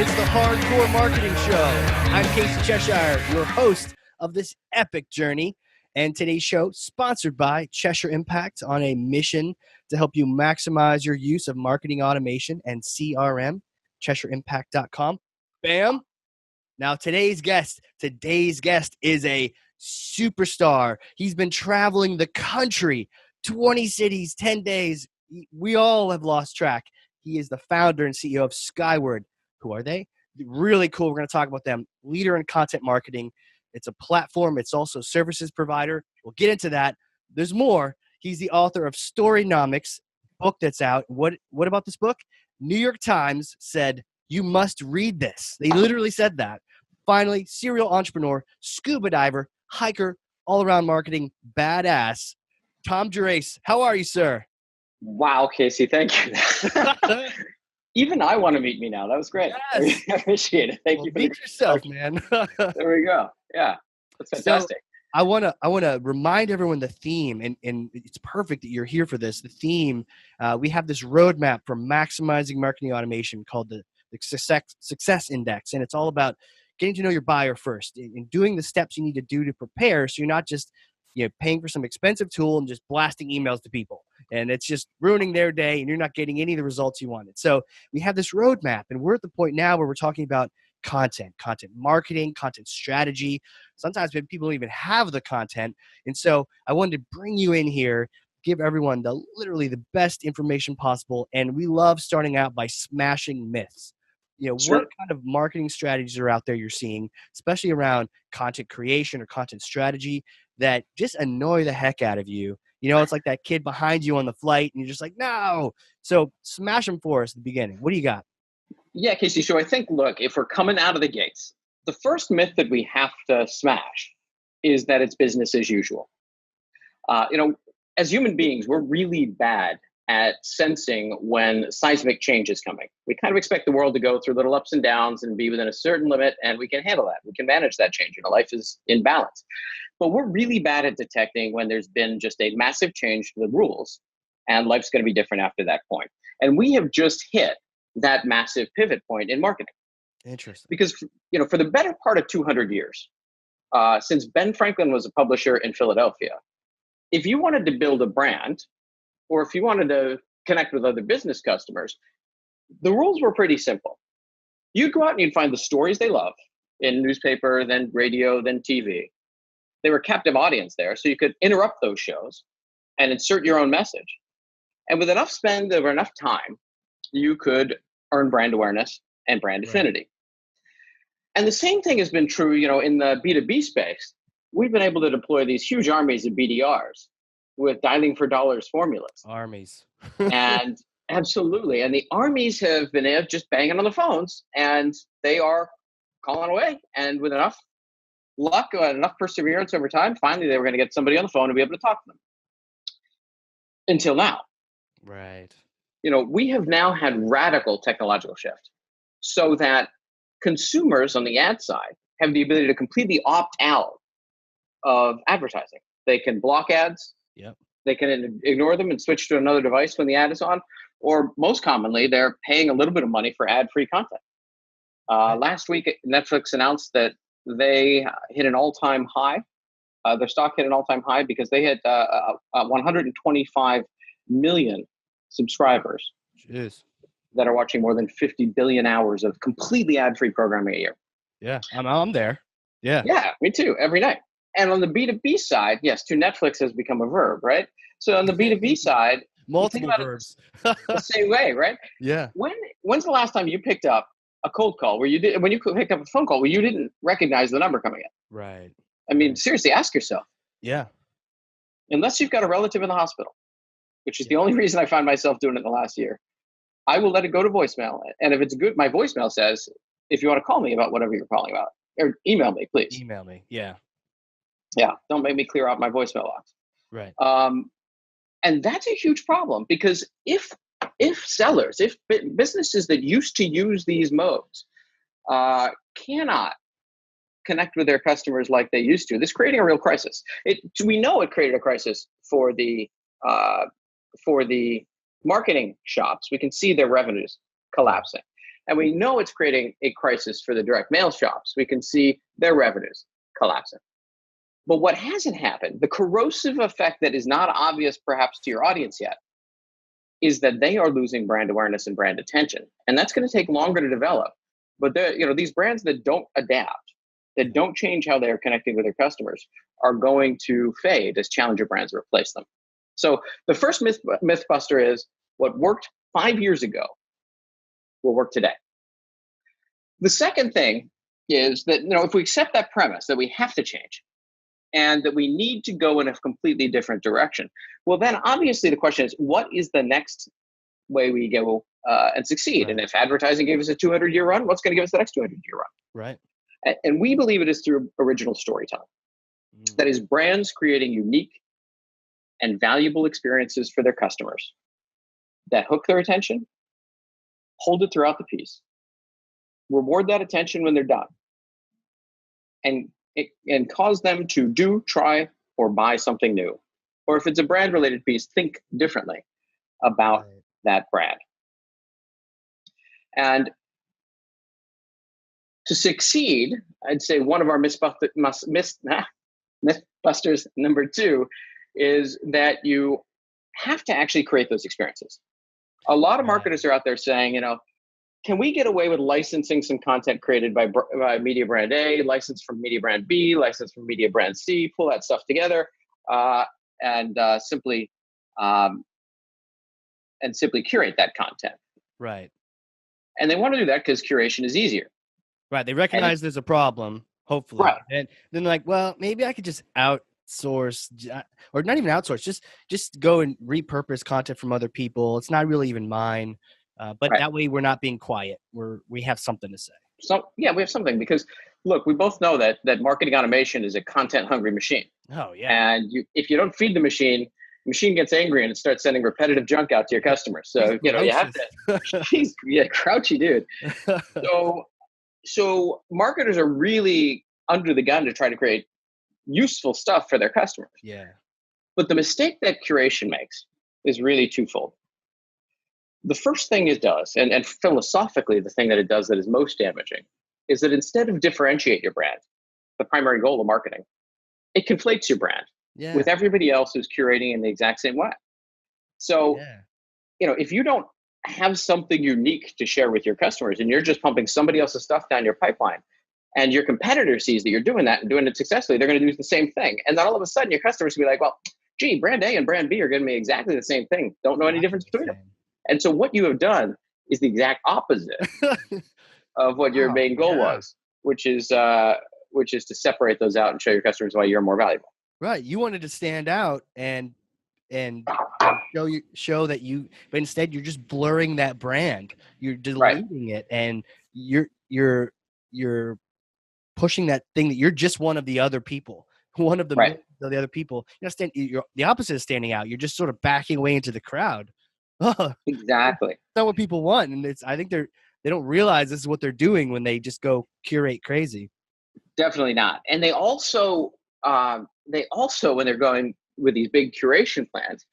It's the Hardcore Marketing Show. I'm Casey Cheshire, your host of this epic journey. And today's show sponsored by Cheshire Impact on a mission to help you maximize your use of marketing automation and CRM, CheshireImpact.com. Bam. Now, today's guest is a superstar. He's been traveling the country, 20 cities, 10 days. We all have lost track. He is the founder and CEO of Skyword. Who are they? Really cool. We're going to talk about them. Leader in content marketing. It's a platform. It's also a services provider. We'll get into that. There's more. He's the author of Storynomics, book that's out. What about this book? New York Times said, you must read this. They literally said that. Finally, serial entrepreneur, scuba diver, hiker, all-around marketing, badass, Tom Gerace. How are you, sir? Wow, Casey, thank you. Even I want to meet me now. That was great. Yes. I appreciate it. Thank you for meet yourself, man. There we go. Yeah, that's fantastic. So, I wanna remind everyone the theme, and it's perfect that you're here for this. The theme, we have this roadmap for maximizing marketing automation called the Success Index, and it's all about getting to know your buyer first and doing the steps you need to do to prepare, so you're not just paying for some expensive tool and just blasting emails to people, and it's just ruining their day, and you're not getting any of the results you wanted. So we have this roadmap, and we're at the point now where we're talking about content marketing, content strategy. Sometimes people don't even have the content. And so I wanted to bring you in here, give everyone literally the best information possible. And we love starting out by smashing myths. Sure. What kind of marketing strategies are out there you're seeing, especially around content creation or content strategy, that just annoy the heck out of you? It's like that kid behind you on the flight and you're just like, no. So smash them for us at the beginning. What do you got? Yeah, Casey. So I think, look, if we're coming out of the gates, the first myth that we have to smash is that it's business as usual. As human beings, we're really bad at sensing when seismic change is coming. We kind of expect the world to go through little ups and downs and be within a certain limit, and we can handle that. We can manage that change. Life is in balance. But we're really bad at detecting when there's been just a massive change to the rules, and life's going to be different after that point. And we have just hit that massive pivot point in marketing. Interesting. Because, for the better part of 200 years, since Ben Franklin was a publisher in Philadelphia, if you wanted to build a brand, or if you wanted to connect with other business customers, the rules were pretty simple. You'd go out and you'd find the stories they love in newspaper, then radio, then TV. They were a captive audience there, so you could interrupt those shows and insert your own message. And with enough spend over enough time, you could earn brand awareness and brand affinity. And the same thing has been true, in the B2B space. We've been able to deploy these huge armies of BDRs with dialing for dollars formulas. Armies. And absolutely. And the armies have been just banging on the phones, and they are calling away. And with enough luck and enough perseverance over time, finally they were going to get somebody on the phone and be able to talk to them. Until now. Right. We have now had radical technological shift so that consumers on the ad side have the ability to completely opt out of advertising. They can block ads. Yep. They can ignore them and switch to another device when the ad is on, or most commonly, they're paying a little bit of money for ad-free content. Last week, Netflix announced that they hit an all-time high. Their stock hit an all-time high because they hit 125 million subscribers that are watching more than 50 billion hours of completely ad-free programming a year. Yeah, I'm there. Yeah. Yeah, me too, every night. And on the B2B side, yes, to Netflix has become a verb, right? So on the B2B side, multiple verbs. The same way, right? Yeah. When's the last time you picked up a cold call when you picked up a phone call where you didn't recognize the number coming in? Right. I mean, seriously, ask yourself. Yeah. Unless you've got a relative in the hospital, which is the only reason I find myself doing it in the last year, I will let it go to voicemail. And if it's good, my voicemail says, if you want to call me about whatever you're calling about, or email me, please. Email me. Yeah. Yeah. Don't make me clear out my voicemail box. Right. And that's a huge problem, because if sellers, if businesses that used to use these modes cannot connect with their customers like they used to, this is creating a real crisis. We know it created a crisis for the marketing shops. We can see their revenues collapsing. And we know it's creating a crisis for the direct mail shops. We can see their revenues collapsing. But what hasn't happened, the corrosive effect that is not obvious perhaps to your audience yet, is that they are losing brand awareness and brand attention. And that's going to take longer to develop. But these brands that don't adapt, that don't change how they're connecting with their customers, are going to fade as challenger brands replace them. So the first mythbuster is what worked 5 years ago will work today. The second thing is that if we accept that premise that we have to change and that we need to go in a completely different direction, well, then obviously the question is, what is the next way we go and succeed? Right. And if advertising gave us a 200-year run, what's going to give us the next 200-year run? Right. And we believe it is through original storytelling. That is, brands creating unique and valuable experiences for their customers that hook their attention, hold it throughout the piece, reward that attention when they're done, and cause them to do, try, or buy something new. Or if it's a brand related piece, think differently about that brand. And to succeed, I'd say one of our mythbusters number 2 is that you have to actually create those experiences. A lot of marketers are out there saying, can we get away with licensing some content created by media brand A, license from media brand B, license from media brand C, pull that stuff together, and simply curate that content. Right. And they want to do that because curation is easier. Right. They recognize there's a problem, hopefully. Right. And then they're like, well, maybe I could just outsource, or not even outsource, just go and repurpose content from other people. It's not really even mine. But that way we're not being quiet. We have something to say. So we have something, because look, we both know that marketing automation is a content hungry machine. Oh yeah. And if you don't feed the machine gets angry and it starts sending repetitive junk out to your customers. So you have to. He's grouchy dude. So marketers are really under the gun to try to create useful stuff for their customers. Yeah. But the mistake that curation makes is really twofold. The first thing it does, and philosophically the thing that it does that is most damaging, is that instead of differentiate your brand, the primary goal of marketing, it conflates your brand with everybody else who's curating in the exact same way. So, if you don't have something unique to share with your customers and you're just pumping somebody else's stuff down your pipeline, and your competitor sees that you're doing that and doing it successfully, they're going to do the same thing. And then all of a sudden your customers will be like, well, gee, brand A and brand B are giving me exactly the same thing. Don't know any difference between them. And so what you have done is the exact opposite of what your main goal was, which is to separate those out and show your customers why you're more valuable. Right. You wanted to stand out and show that but instead you're just blurring that brand. You're diluting it, and you're pushing that thing that you're just one of the other people, one of the the other people. You're the opposite of standing out. You're just sort of backing away into the crowd. Exactly. That's not what people want, and I think they don't realize this is what they're doing when they just go curate crazy. Definitely not. And they also when they're going with these big curation plans,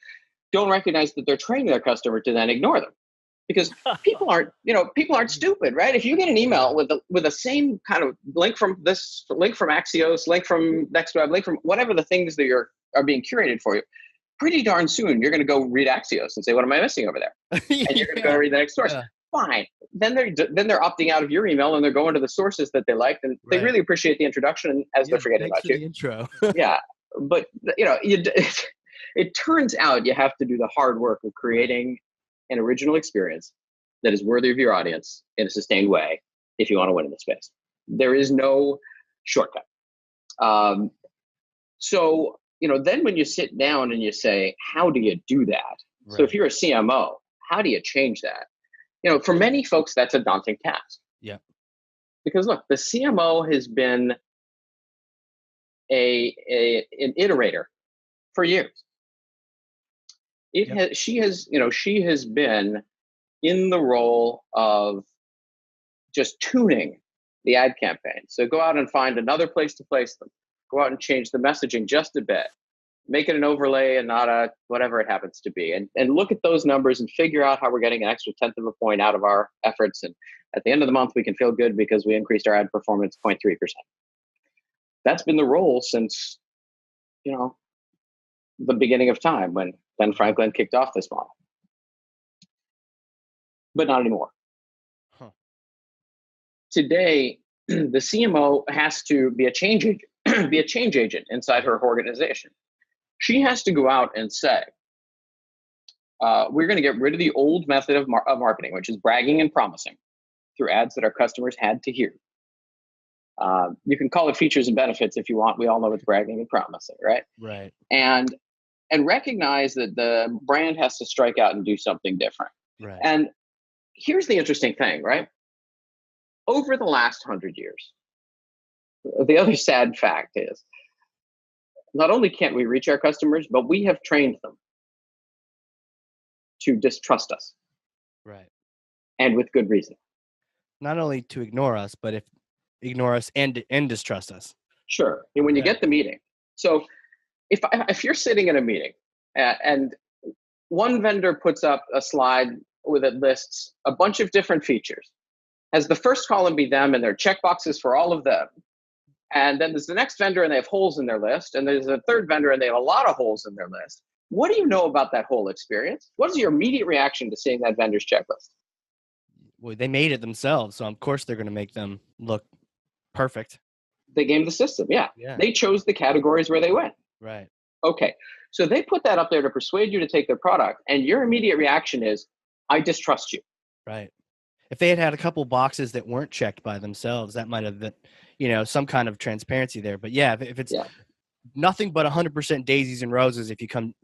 don't recognize that they're training their customer to then ignore them, because people aren't stupid, right? If you get an email with the same kind of link from Axios, link from NextWeb, link from whatever the things that are being curated for you, pretty darn soon you're going to go read Axios and say, what am I missing over there? And you're going to go read the next source. Fine. Then they're opting out of your email and they're going to the sources that they liked, and they really appreciate the introduction as they're forgetting about you. The intro. But it turns out you have to do the hard work of creating an original experience that is worthy of your audience in a sustained way if you want to win in the space. There is no shortcut. So then when you sit down and you say, how do you do that? Right. So if you're a CMO, how do you change that? For many folks, that's a daunting task. Yeah. Because look, the CMO has been an iterator for years. She has been in the role of just tuning the ad campaign. So go out and find another place to place them. Go out and change the messaging just a bit. make it an overlay and not a whatever it happens to be. And look at those numbers and figure out how we're getting an extra 1/10 of a point out of our efforts. And at the end of the month, we can feel good because we increased our ad performance 0.3%. That's been the role since, the beginning of time when Ben Franklin kicked off this model. But not anymore. Huh. Today, the CMO has to be a change agent, inside her organization. She has to go out and say, we're going to get rid of the old method of marketing, which is bragging and promising through ads that our customers had to hear. You can call it features and benefits if you want. We all know it's bragging and promising, right? Right. And recognize that the brand has to strike out and do something different. Right. And here's the interesting thing, right? Over the last 100 years, the other sad fact is, not only can't we reach our customers, but we have trained them to distrust us. Right. And with good reason. Not only to ignore us, but ignore us and distrust us. Sure. And when you get the meeting. So if you're sitting in a meeting and one vendor puts up a slide with it lists a bunch of different features, has the first column be them and their checkboxes for all of them. And then there's the next vendor and they have holes in their list. And there's a third vendor and they have a lot of holes in their list. What do you know about that whole experience? What is your immediate reaction to seeing that vendor's checklist? Well, they made it themselves, so of course they're going to make them look perfect. They gamed the system, yeah. They chose the categories where they went. Right. Okay, so they put that up there to persuade you to take their product, and your immediate reaction is, I distrust you. Right. If they had a couple boxes that weren't checked by themselves, that might have been, some kind of transparency there. But yeah, if it's nothing but 100% daisies and roses, if you come,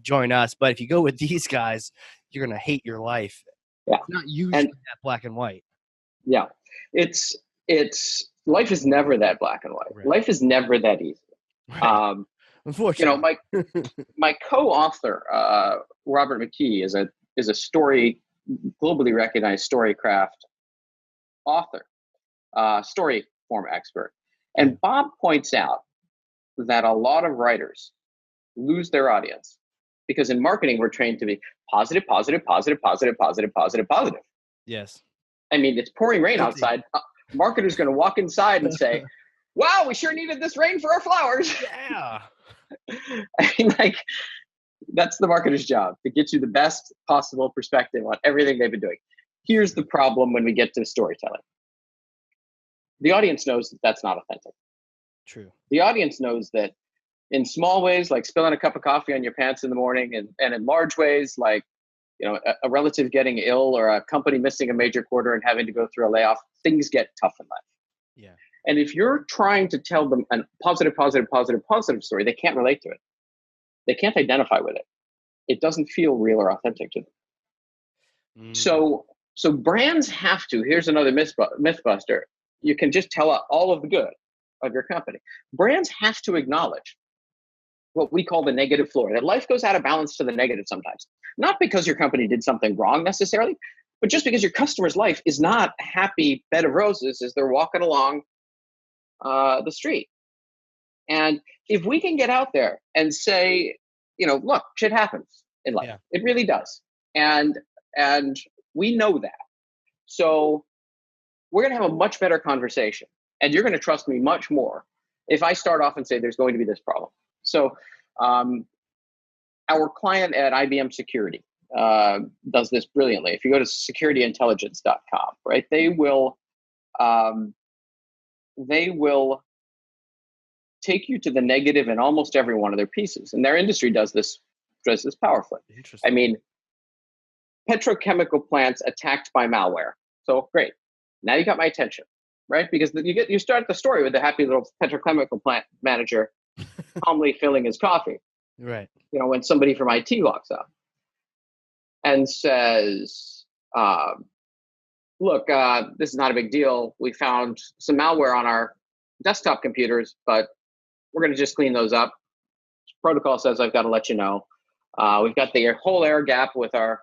join us. But if you go with these guys, you're going to hate your life. Yeah. It's not usually that black and white. Yeah. It's life is never that black and white. Right. Life is never that easy. Right. Unfortunately, my co-author, Robert McKee, is a globally recognized storycraft author, story form expert. And Bob points out that a lot of writers lose their audience because in marketing, we're trained to be positive, positive, positive, positive, positive, positive, positive. Yes. I mean, it's pouring rain outside. Marketer's going to walk inside and say, wow, we sure needed this rain for our flowers. Yeah. I mean, that's the marketer's job, to get you the best possible perspective on everything they've been doing. Here's the problem when we get to storytelling. The audience knows that that's not authentic. True. The audience knows that in small ways, like spilling a cup of coffee on your pants in the morning, and in large ways, like a relative getting ill or a company missing a major quarter and having to go through a layoff, things get tough in life. Yeah. And if you're trying to tell them a positive, positive, positive, positive story, they can't relate to it. They can't identify with it. It doesn't feel real or authentic to them. So brands have to, here's another mythbuster. You can just tell all of the good of your company. Brands have to acknowledge what we call the negative floor, that life goes out of balance to the negative sometimes. Not because your company did something wrong necessarily, but just because your customer's life is not a happy bed of roses as they're walking along the street. And if we can get out there and say, look, shit happens in life. Yeah. It really does. And we know that. So we're going to have a much better conversation. And you're going to trust me much more if I start off and say there's going to be this problem. So our client at IBM Security does this brilliantly. If you go to securityintelligence.com, right, they will take you to the negative in almost every one of their pieces. And their industry does this powerfully. I mean, petrochemical plants attacked by malware. So great. Now you got my attention, right? Because you start the story with the happy little petrochemical plant manager calmly filling his coffee. Right. When somebody from IT walks up and says, look, this is not a big deal. We found some malware on our desktop computers, but we're going to just clean those up. Protocol says I've got to let you know. We've got the whole air gap with our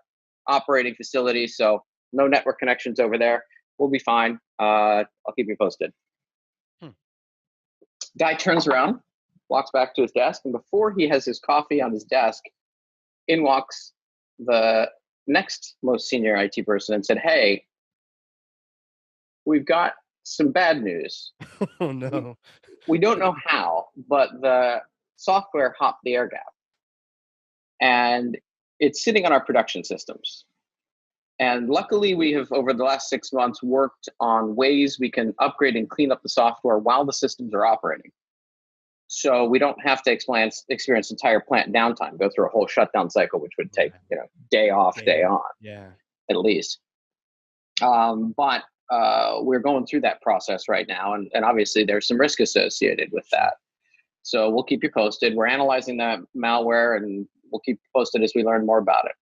operating facility, so no network connections over there. We'll be fine. I'll keep you posted. Guy turns around, walks back to his desk, and before he has his coffee on his desk, in walks the next most senior IT person and said, "Hey, we've got some bad news. Oh no. We don't know how, but the software hopped the air gap, and it's sitting on our production systems. And luckily, we have, over the last 6 months, worked on ways we can upgrade and clean up the software while the systems are operating. So we don't have to experience entire plant downtime, go through a whole shutdown cycle, which would take, day off, day on, at least. But we're going through that process right now. And obviously, there's some risk associated with that. So we'll keep you posted. We're analyzing that malware, and we'll keep you posted as we learn more about it."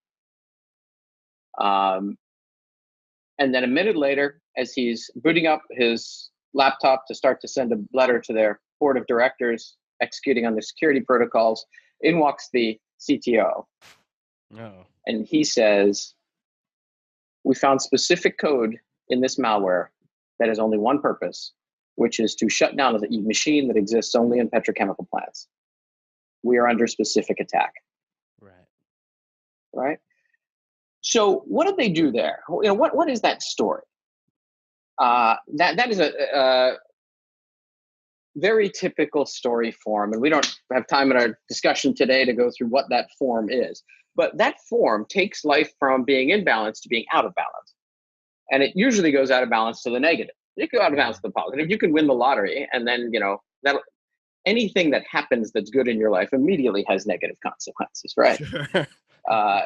And then a minute later, as he's booting up his laptop to start to send a letter to their board of directors executing on the security protocols, in walks the CTO. No. And he says, "We found specific code in this malware that has only one purpose, which is to shut down a machine that exists only in petrochemical plants. We are under specific attack." Right? So what did they do there? What is that story? That is a very typical story form, and we don't have time in our discussion today to go through what that form is. But that form takes life from being in balance to being out of balance, and it usually goes out of balance to the negative. It can go out of balance to the positive. You can win the lottery, and then that anything that happens that's good in your life immediately has negative consequences, right? Sure.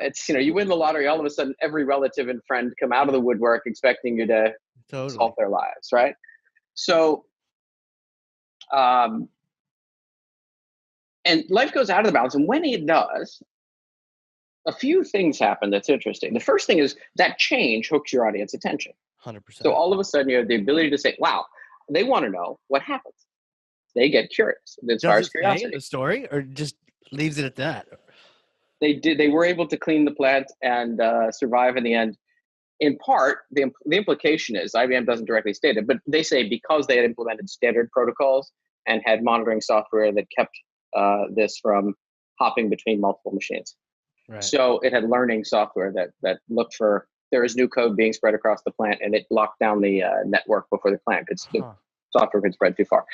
It's you win the lottery, all of a sudden every relative and friend come out of the woodwork expecting you to solve their lives, right? So, and life goes out of the balance, and when it does, a few things happen that's interesting. The first thing is that change hooks your audience attention. 100%. So all of a sudden you have the ability to say, "Wow, they want to know what happens." They get curious. It inspires curiosity. The story, or just leaves it at that? They were able to clean the plant and survive in the end. In part, the implication is, IBM doesn't directly state it, but they say because they had implemented standard protocols and had monitoring software that kept this from hopping between multiple machines. Right. So it had learning software that looked for there is new code being spread across the plant, and it locked down the network before the software could spread too far.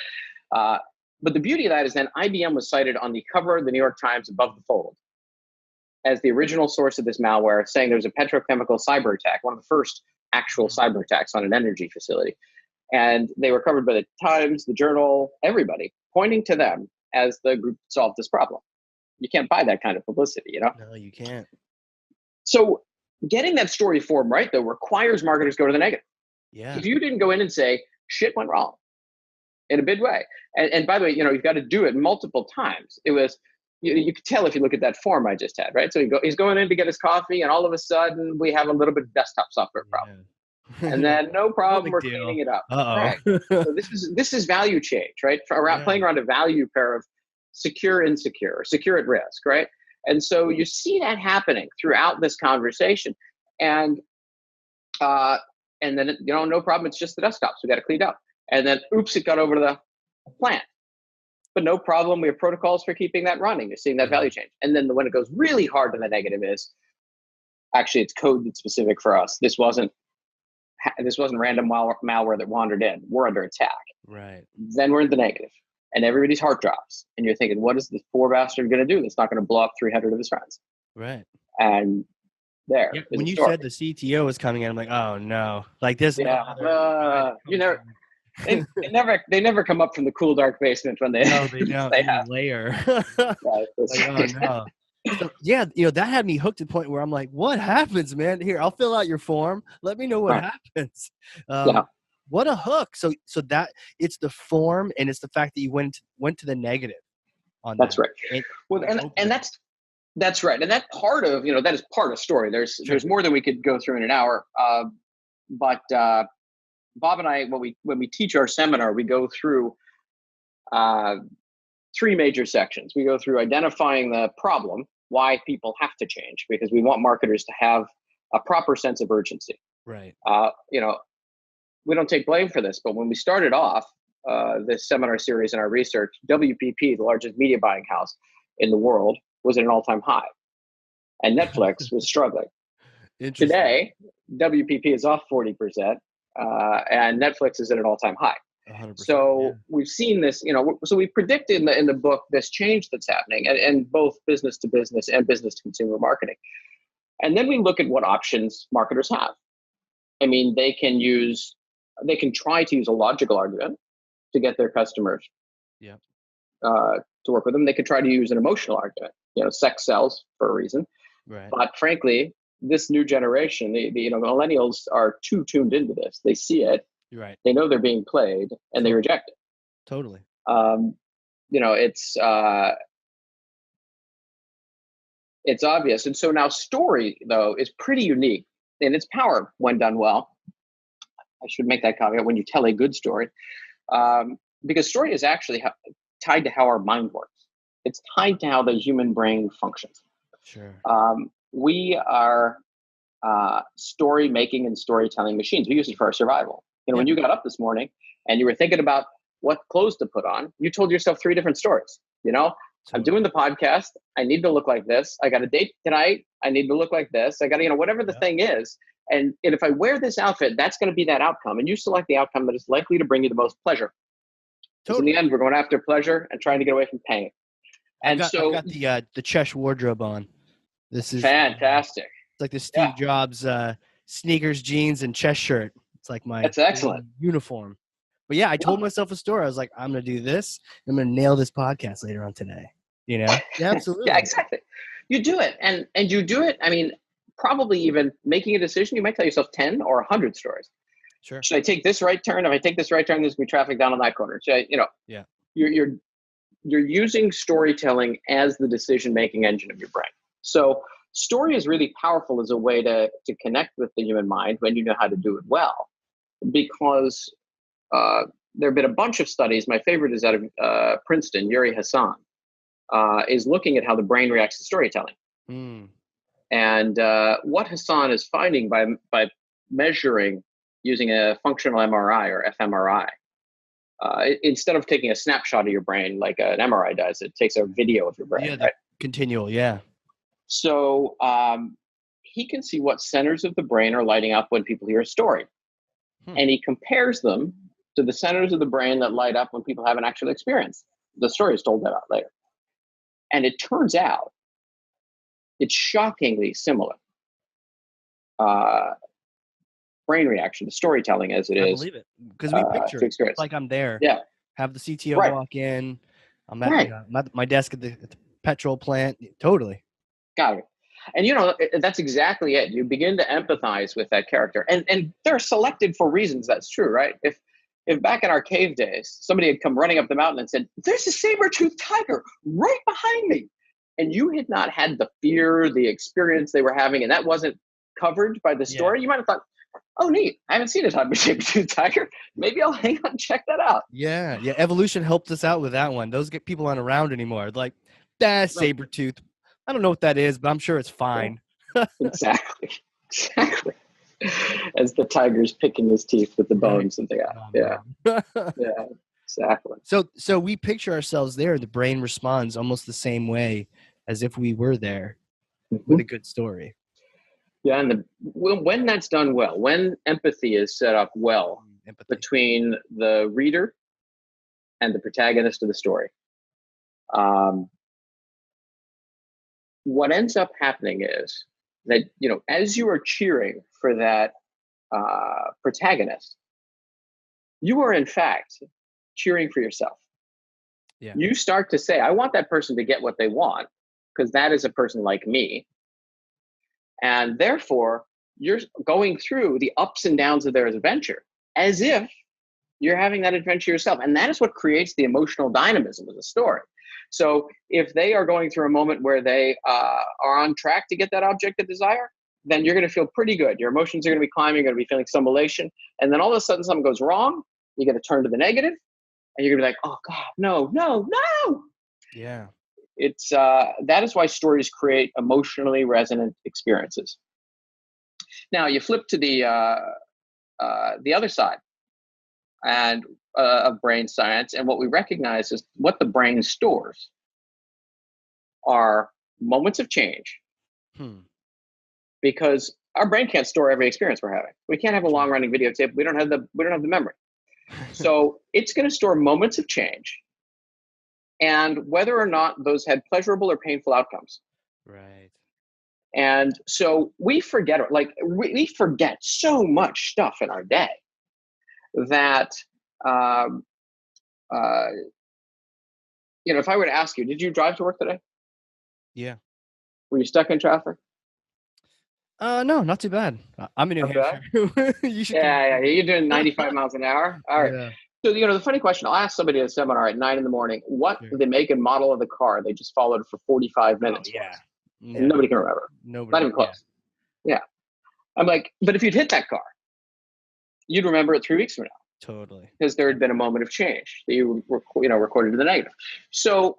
But the beauty of that is then IBM was cited on the cover of the New York Times above the fold as the original source of this malware, saying there was a petrochemical cyber attack, one of the first actual cyber attacks on an energy facility. And they were covered by the Times, the Journal, everybody, pointing to them as the group that solved this problem. You can't buy that kind of publicity, No, you can't. So getting that story form right, though, requires marketers go to the negative. Yeah. If you didn't go in and say, "Shit went wrong," in a big way. And by the way, you've got to do it multiple times. It was, you could tell if you look at that form I just had, right? So he's going in to get his coffee, and all of a sudden we have a little bit of desktop software problem. Yeah. And then no problem, we're cleaning it up. Right. So this is value change, right? Playing around a value pair of secure, insecure, or secure at risk, right? And so you see that happening throughout this conversation. And then, no problem, it's just the desktops. We got to clean up. And then, oops, it got over to the plant. But no problem, we have protocols for keeping that running. You're seeing that value change. And then when it goes really hard to the negative is, actually, it's code that's specific for us. This wasn't random malware that wandered in. We're under attack. Right. Then we're in the negative. And everybody's heart drops. And you're thinking, what is this poor bastard going to do that's not going to blow up 300 of his friends? Right. And there. Yeah, when you said the CTO was coming in, I'm like, oh no, like this. Yeah. They never come up from the cool dark basement when they. No, they don't. They layer. Like, oh no. So, yeah, that had me hooked to the point where I'm like, what happens, man? Here, I'll fill out your form. Let me know what happens. What a hook. So that it's the form, and it's the fact that you went to the negative on that's that. Right. And that's right. And that part of, that is part of story. There's more than we could go through in an hour. But Bob and I, when we teach our seminar, we go through three major sections. We go through identifying the problem, why people have to change, because we want marketers to have a proper sense of urgency. Right. We don't take blame for this, but when we started off, this seminar series and our research, WPP, the largest media buying house in the world, was at an all-time high, and Netflix was struggling. Today, WPP is off 40%, and Netflix is at an all-time high. 100%, so we've seen this, so we predicted in the book this change that's happening in both business to business and business to consumer marketing. And then we look at what options marketers have. I mean, they can try to use a logical argument to get their customers to work with them. They could try to use an emotional argument. Sex sells for a reason. Right. But frankly, this new generation, the millennials are too tuned into this. They see it. Right. They know they're being played, and they reject it. Totally. It's obvious. And so now story, though, is pretty unique in its power when done well. I should make that caveat: when you tell a good story, because story is actually tied to how our mind works. It's tied to how the human brain functions. Sure. We are story making and storytelling machines. We use it for our survival. When you got up this morning and you were thinking about what clothes to put on, you told yourself 3 different stories. I'm doing the podcast. I need to look like this. I got a date tonight. I need to look like this. I got to, whatever the thing is. And if I wear this outfit, that's going to be that outcome. And you select the outcome that is likely to bring you the most pleasure. Because in the end, we're going after pleasure and trying to get away from pain. And I've got the Chesh wardrobe on. This is fantastic. It's like the Steve Jobs sneakers, jeans, and chest shirt. It's like my That's excellent uniform. But I told myself a story. I was like, I'm going to do this. I'm going to nail this podcast later on today. Yeah, absolutely. Yeah, exactly. You do it. And you do it. I mean, probably even making a decision, you might tell yourself 10 or 100 stories. Sure. Should I take this right turn? If I take this right turn, there's going to be traffic down on that corner. Should I, you're using storytelling as the decision-making engine of your brain. So story is really powerful as a way to connect with the human mind when you know how to do it well, because there have been a bunch of studies. My favorite is out of Princeton. Yuri Hassan is looking at how the brain reacts to storytelling. And what Hassan is finding by measuring using a functional MRI or fMRI, instead of taking a snapshot of your brain like an MRI does, it takes a video of your brain. Right? Continual, So he can see what centers of the brain are lighting up when people hear a story. And he compares them to the centers of the brain that light up when people haven't actually experienced. The story is told that out later. And it turns out it's shockingly similar. Brain reaction to storytelling as it is. I believe it. Because we picture it like I'm there. Yeah. Have the CTO walk in. I'm at my desk at the petrol plant. Totally. Got it. And that's exactly it. You begin to empathize with that character. And they're selected for reasons that's true, right? If back in our cave days, somebody had come running up the mountain and said, "There's a saber-toothed tiger right behind me," and you had not had the fear, the experience they were having, and that wasn't covered by the story, you might have thought, "Oh, neat. I haven't seen a saber-toothed tiger. Maybe I'll hang on and check that out." Yeah. Evolution helped us out with that one. Those people aren't around anymore. Like, that's saber-tooth. I don't know what that is, but I'm sure it's fine. Exactly. As the tiger's picking his teeth with the bones and yeah, exactly. So we picture ourselves there. The brain responds almost the same way as if we were there with a good story. Yeah, and when that's done well, when empathy is set up well between the reader and the protagonist of the story, what ends up happening is that, as you are cheering for that protagonist, you are in fact cheering for yourself. Yeah. You start to say, I want that person to get what they want, because that is a person like me. And therefore, you're going through the ups and downs of their adventure as if you're having that adventure yourself. And that is what creates the emotional dynamism of the story. So if they are going through a moment where they are on track to get that object of desire, then you're going to feel pretty good. Your emotions are going to be climbing. You're going to be feeling some elation. And then all of a sudden something goes wrong. You get to turn to the negative, and you're going to be like, "Oh God, no. Yeah. It's that is why stories create emotionally resonant experiences. Now you flip to the other side, and of brain science, and what we recognize is what the brain stores are moments of change, because our brain can't store every experience we're having. We can't have a long running videotape. We don't have the memory. So it's going to store moments of change, and whether or not those had pleasurable or painful outcomes. Right. And so we forget so much stuff in our day that, if I were to ask you, did you drive to work today? Yeah. Were you stuck in traffic? No, not too bad. I'm in New Hampshire. You should yeah, you're doing 95 miles an hour. All right. Yeah. So, the funny question, I'll ask somebody at a seminar at 9 a.m, what the make and model of the car they just followed for 45 minutes was. And nobody can remember. Not even close. Yeah. I'm like, but if you'd hit that car, you'd remember it 3 weeks from now. Totally. Because there had been a moment of change that you recorded to the negative. So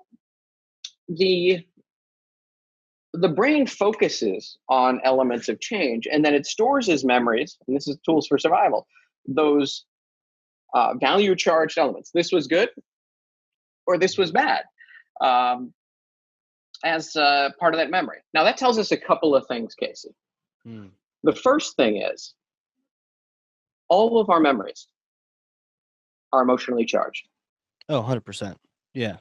the brain focuses on elements of change, and then it stores as memories, and this is tools for survival, those value charged elements. This was good or this was bad, as part of that memory. Now that tells us a couple of things, Casey. The first thing is all of our memories are emotionally charged. Oh, 100%. Yeah.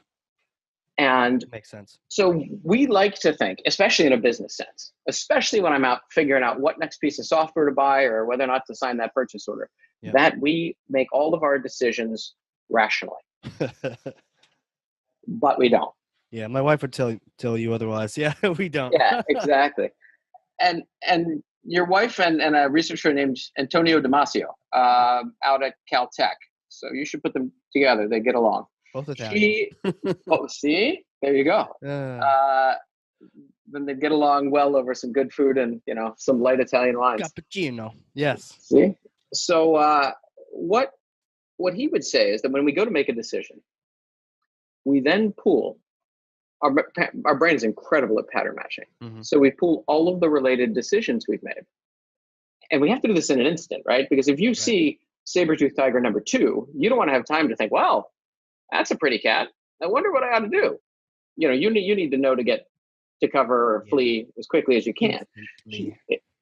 And makes sense. So we like to think, especially in a business sense, especially when I'm out figuring out what next piece of software to buy or whether or not to sign that purchase order, that we make all of our decisions rationally. But we don't. Yeah, my wife would tell you otherwise. Yeah, we don't. Yeah, exactly. And your wife and a researcher named Antonio Damasio out at Caltech. So you should put them together. They get along. Both Italian. See? There you go. Then they get along well over some good food and, some light Italian wines. Cappuccino. Yes. See? So what he would say is that when we go to make a decision, we then pull. Our brain is incredible at pattern matching. Mm-hmm. So we pull all of the related decisions we've made. And we have to do this in an instant, right? Because if you see saber-toothed tiger number 2, you don't want to have time to think, well, that's a pretty cat. I wonder what I ought to do. You need to know to cover or flee as quickly as you can.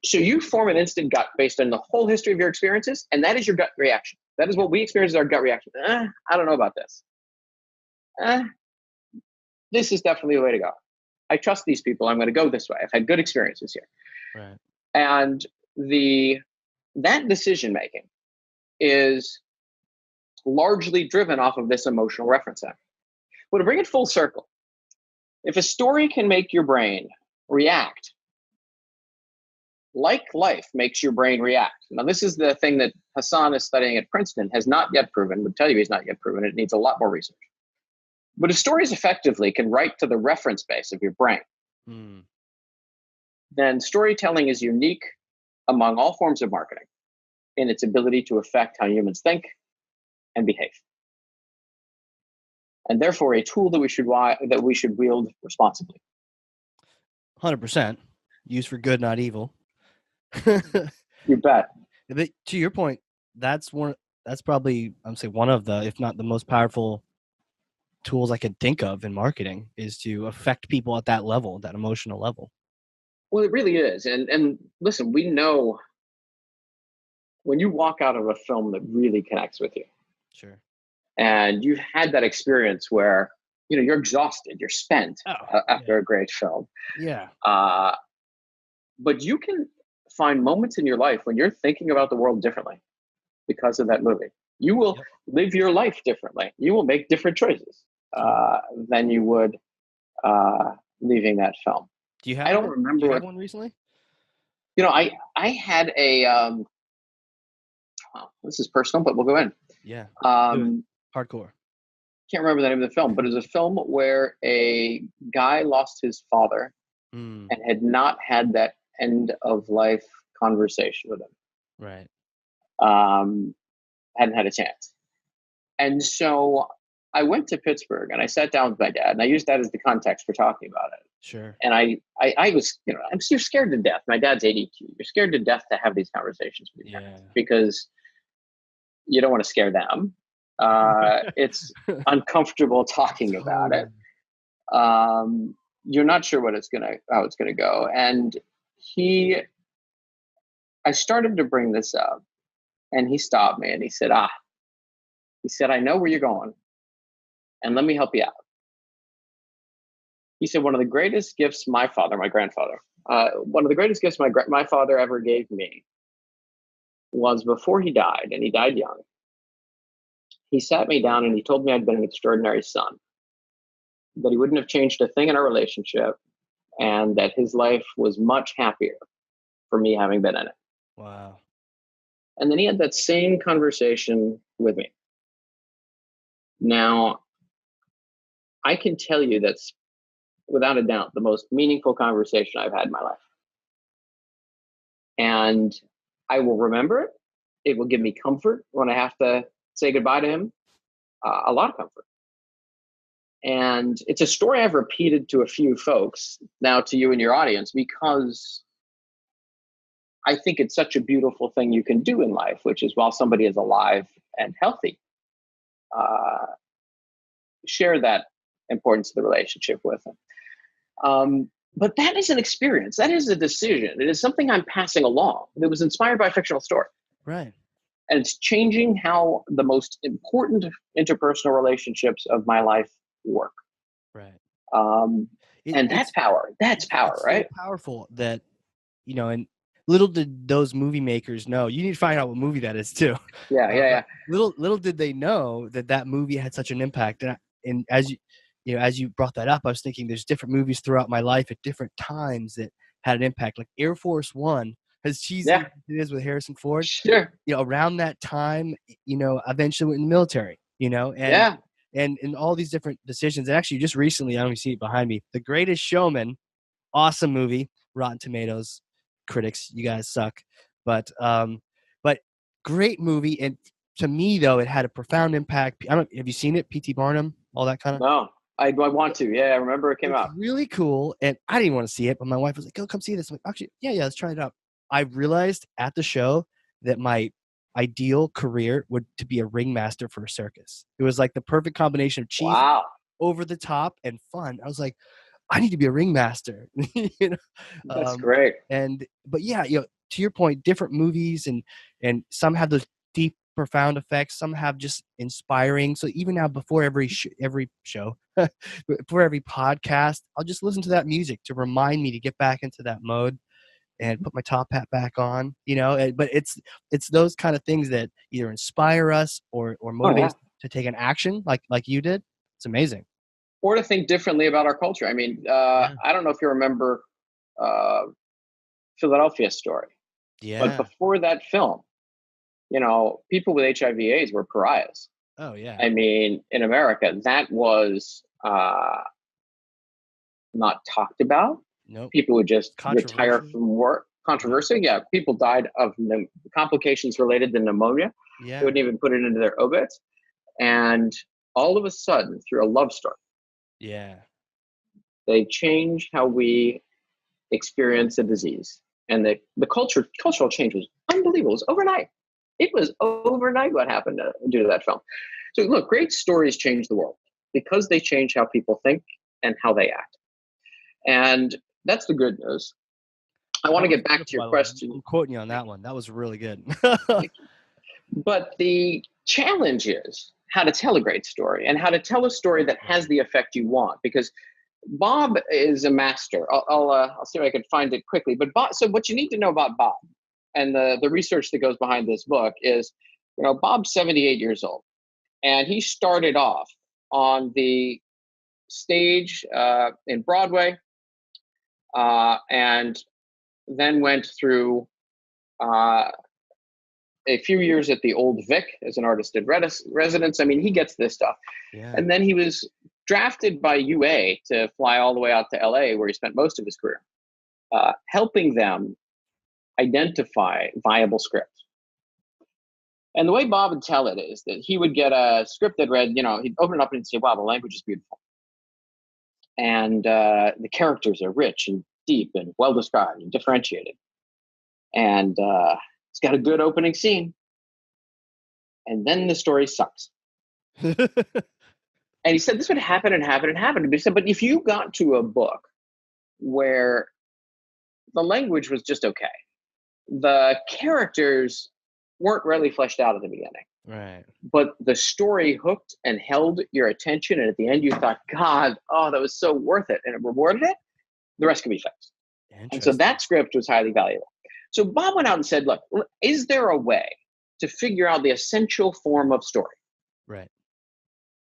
So you form an instant gut based on the whole history of your experiences, and that is your gut reaction. That is what we experience as our gut reaction. I don't know about this. This is definitely the way to go. I trust these people. I'm going to go this way. I've had good experiences here. Right. And that decision making is largely driven off of this emotional reference center. Well, to bring it full circle, if a story can make your brain react like life makes your brain react. Now, this is the thing that Hassan is studying at Princeton has not yet proven, would tell you he's not yet proven. It needs a lot more research. But if stories effectively can write to the reference base of your brain, then storytelling is unique among all forms of marketing in its ability to affect how humans think and behave. And therefore a tool that we should wield responsibly. 100%. Used for good, not evil. You bet. But to your point, that's probably, I'm saying one of the, if not the most powerful tools I could think of in marketing, is to affect people at that level, that emotional level. Well, it really is. And listen, we know when you walk out of a film that really connects with you. Sure. And you've had that experience where, you're exhausted, you're spent after a great film. Yeah. But you can find moments in your life when you're thinking about the world differently because of that movie. You will live your life differently. You will make different choices than you would leaving that film. Do you have? I don't remember. Do you have one recently? I had a. This is personal, but we'll go in. Yeah. Hardcore. Can't remember the name of the film, but it was a film where a guy lost his father and had not had that end of life conversation with him. Right. Hadn't had a chance. And so I went to Pittsburgh and I sat down with my dad, and I used that as the context for talking about it. Sure. And I was, you're scared to death. My dad's 82. You're scared to death to have these conversations with your parents because you don't want to scare them. It's uncomfortable talking about it. You're not sure how it's gonna go. And I started to bring this up, and he stopped me and he said, I know where you're going, and let me help you out. He said, one of the greatest gifts my grandfather, one of the greatest gifts my father ever gave me was before he died, and he died young. He sat me down and he told me I'd been an extraordinary son, that he wouldn't have changed a thing in our relationship, and that his life was much happier for me having been in it. Wow. And then he had that same conversation with me. Now, I can tell you that's without a doubt the most meaningful conversation I've had in my life. And I will remember it. It will give me comfort when I have to say goodbye to him, a lot of comfort. And it's a story I've repeated to a few folks, now to you and your audience, because I think it's such a beautiful thing you can do in life, which is while somebody is alive and healthy, share that importance of the relationship with them. But that is an experience. That is a decision. It is something I'm passing along. It was inspired by a fictional story. Right. And it's changing how the most important interpersonal relationships of my life work. Right. And that's power. That's power, it's right? so powerful that, and little did those movie makers know. You need to find out what movie that is too. Yeah. Little did they know that movie had such an impact. And as you brought that up, I was thinking there's different movies throughout my life at different times that had an impact. Like Air Force One, as cheesy as it is with Harrison Ford. Sure. Around that time, eventually went in the military. And all these different decisions. And actually, just recently, I don't even see it behind me. The Greatest Showman, awesome movie. Rotten Tomatoes critics, you guys suck, but great movie. And to me, though, it had a profound impact. Have you seen it? P.T. Barnum, all that kind of. No, I want to. Yeah, I remember it came out. Really cool, and I didn't want to see it, but my wife was like, "Oh, come see this." I'm like, "Actually, yeah, let's try it out." I realized at the show that my ideal career would to be a ringmaster for a circus. It was like the perfect combination of cheese, over the top, and fun. I was like, I need to be a ringmaster. That's great. But yeah, to your point, different movies and some have those deep, profound effects. Some have just inspiring. So even now, before every show, before every podcast, I'll just listen to that music to remind me to get back into that mode and put my top hat back on. But it's those kind of things that either inspire us or motivate us to take an action, like you did. It's amazing. Or to think differently about our culture. I mean, I don't know if you remember Philadelphia Story. Yeah. But before that film, people with HIV/AIDS were pariahs. Oh, yeah. I mean, in America, that was not talked about. Nope. People would just retire from work. Controversy. Yeah. People died of complications related to pneumonia. Yeah. They wouldn't even put it into their obits. And all of a sudden, through a love story, they changed how we experience a disease. And the cultural change was unbelievable. It was overnight. It was overnight what happened due to that film. So look, great stories change the world because they change how people think and how they act. And that's the good news. I want to get back to your question. I'm quoting you on that one. That was really good. But the challenge is how to tell a great story and how to tell a story that has the effect you want, because Bob is a master. I'll see if I can find it quickly. But Bob, so what you need to know about Bob and the research that goes behind this book is, Bob's 78 years old, and he started off on the stage in Broadway, and then went through a few years at the Old Vic as an artist in residence. I mean, he gets this stuff. Yeah. And then he was drafted by UA to fly all the way out to LA, where he spent most of his career, helping them identify viable scripts. And the way Bob would tell it is that he would get a script that read, he'd open it up and he'd say, wow, the language is beautiful. And the characters are rich and deep and well described and differentiated. And it's got a good opening scene. And then the story sucks. And he said this would happen and happen and happen. But he said, but if you got to a book where the language was just okay, the characters weren't really fleshed out at the beginning, Right. but the story hooked and held your attention, and at the end you thought, God, oh, that was so worth it, and it rewarded it, the rest can be fixed. And so that script was highly valuable. So Bob went out and said, look, is there a way to figure out the essential form of story? Right.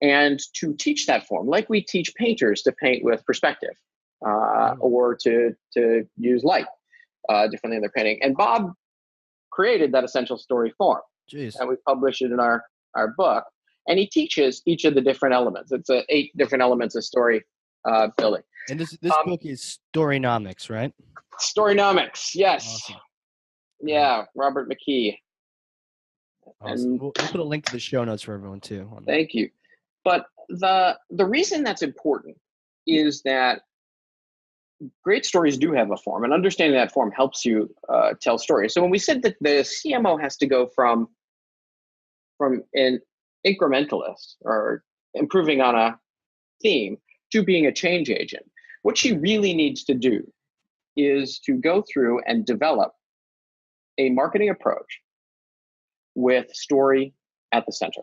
And to teach that form, like we teach painters to paint with perspective, or to use light differently in their painting. And Bob created that essential story form. Jeez. And we published it in our book. And he teaches each of the different elements. It's 8 different elements of story building. And this book is Storynomics, right? Storynomics, yes. Awesome. Yeah, Robert McKee. Awesome. And We'll put a link to the show notes for everyone too. Thank you. But the reason that's important is that great stories do have a form, and understanding that form helps you tell stories. So when we said that the CMO has to go from an incrementalist or improving on a theme to being a change agent, what she really needs to do is to go through and develop a marketing approach with story at the center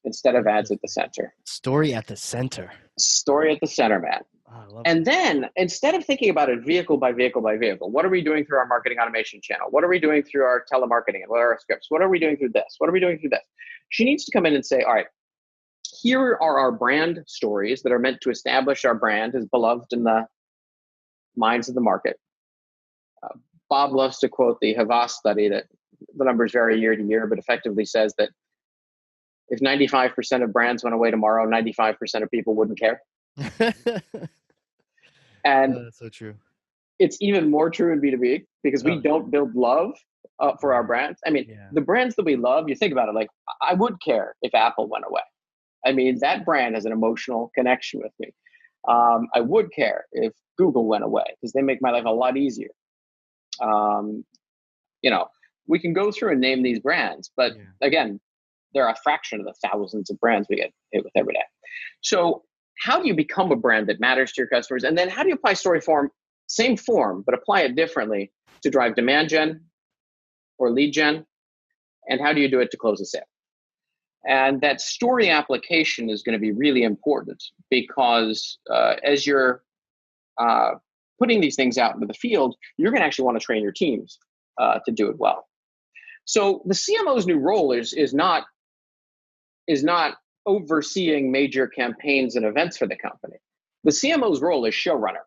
instead of ads at the center. Story at the center. Story at the center, man. Oh, I love And then instead of thinking about it vehicle by vehicle by vehicle, what are we doing through our marketing automation channel? What are we doing through our telemarketing and what are our scripts? What are we doing through this? What are we doing through this? She needs to come in and say, all right, here are our brand stories that are meant to establish our brand as beloved in the minds of the market. Bob loves to quote the Havas study that the numbers vary year to year, but effectively says that if 95% of brands went away tomorrow, 95% of people wouldn't care. And that's so true. It's even more true in B2B because we don't build love for our brands. I mean, the brands that we love, you think about it, like I would care if Apple went away. I mean, that brand has an emotional connection with me. I would care if Google went away because they make my life a lot easier. We can go through and name these brands, but again, they're a fraction of the thousands of brands we get hit with every day. So how do you become a brand that matters to your customers? And then how do you apply story form, same form, but apply it differently to drive demand gen or lead gen? And how do you do it to close a sale? And that story application is going to be really important because as you're putting these things out into the field, you're going to actually want to train your teams to do it well. So the CMO's new role is not overseeing major campaigns and events for the company. The CMO's role is showrunner.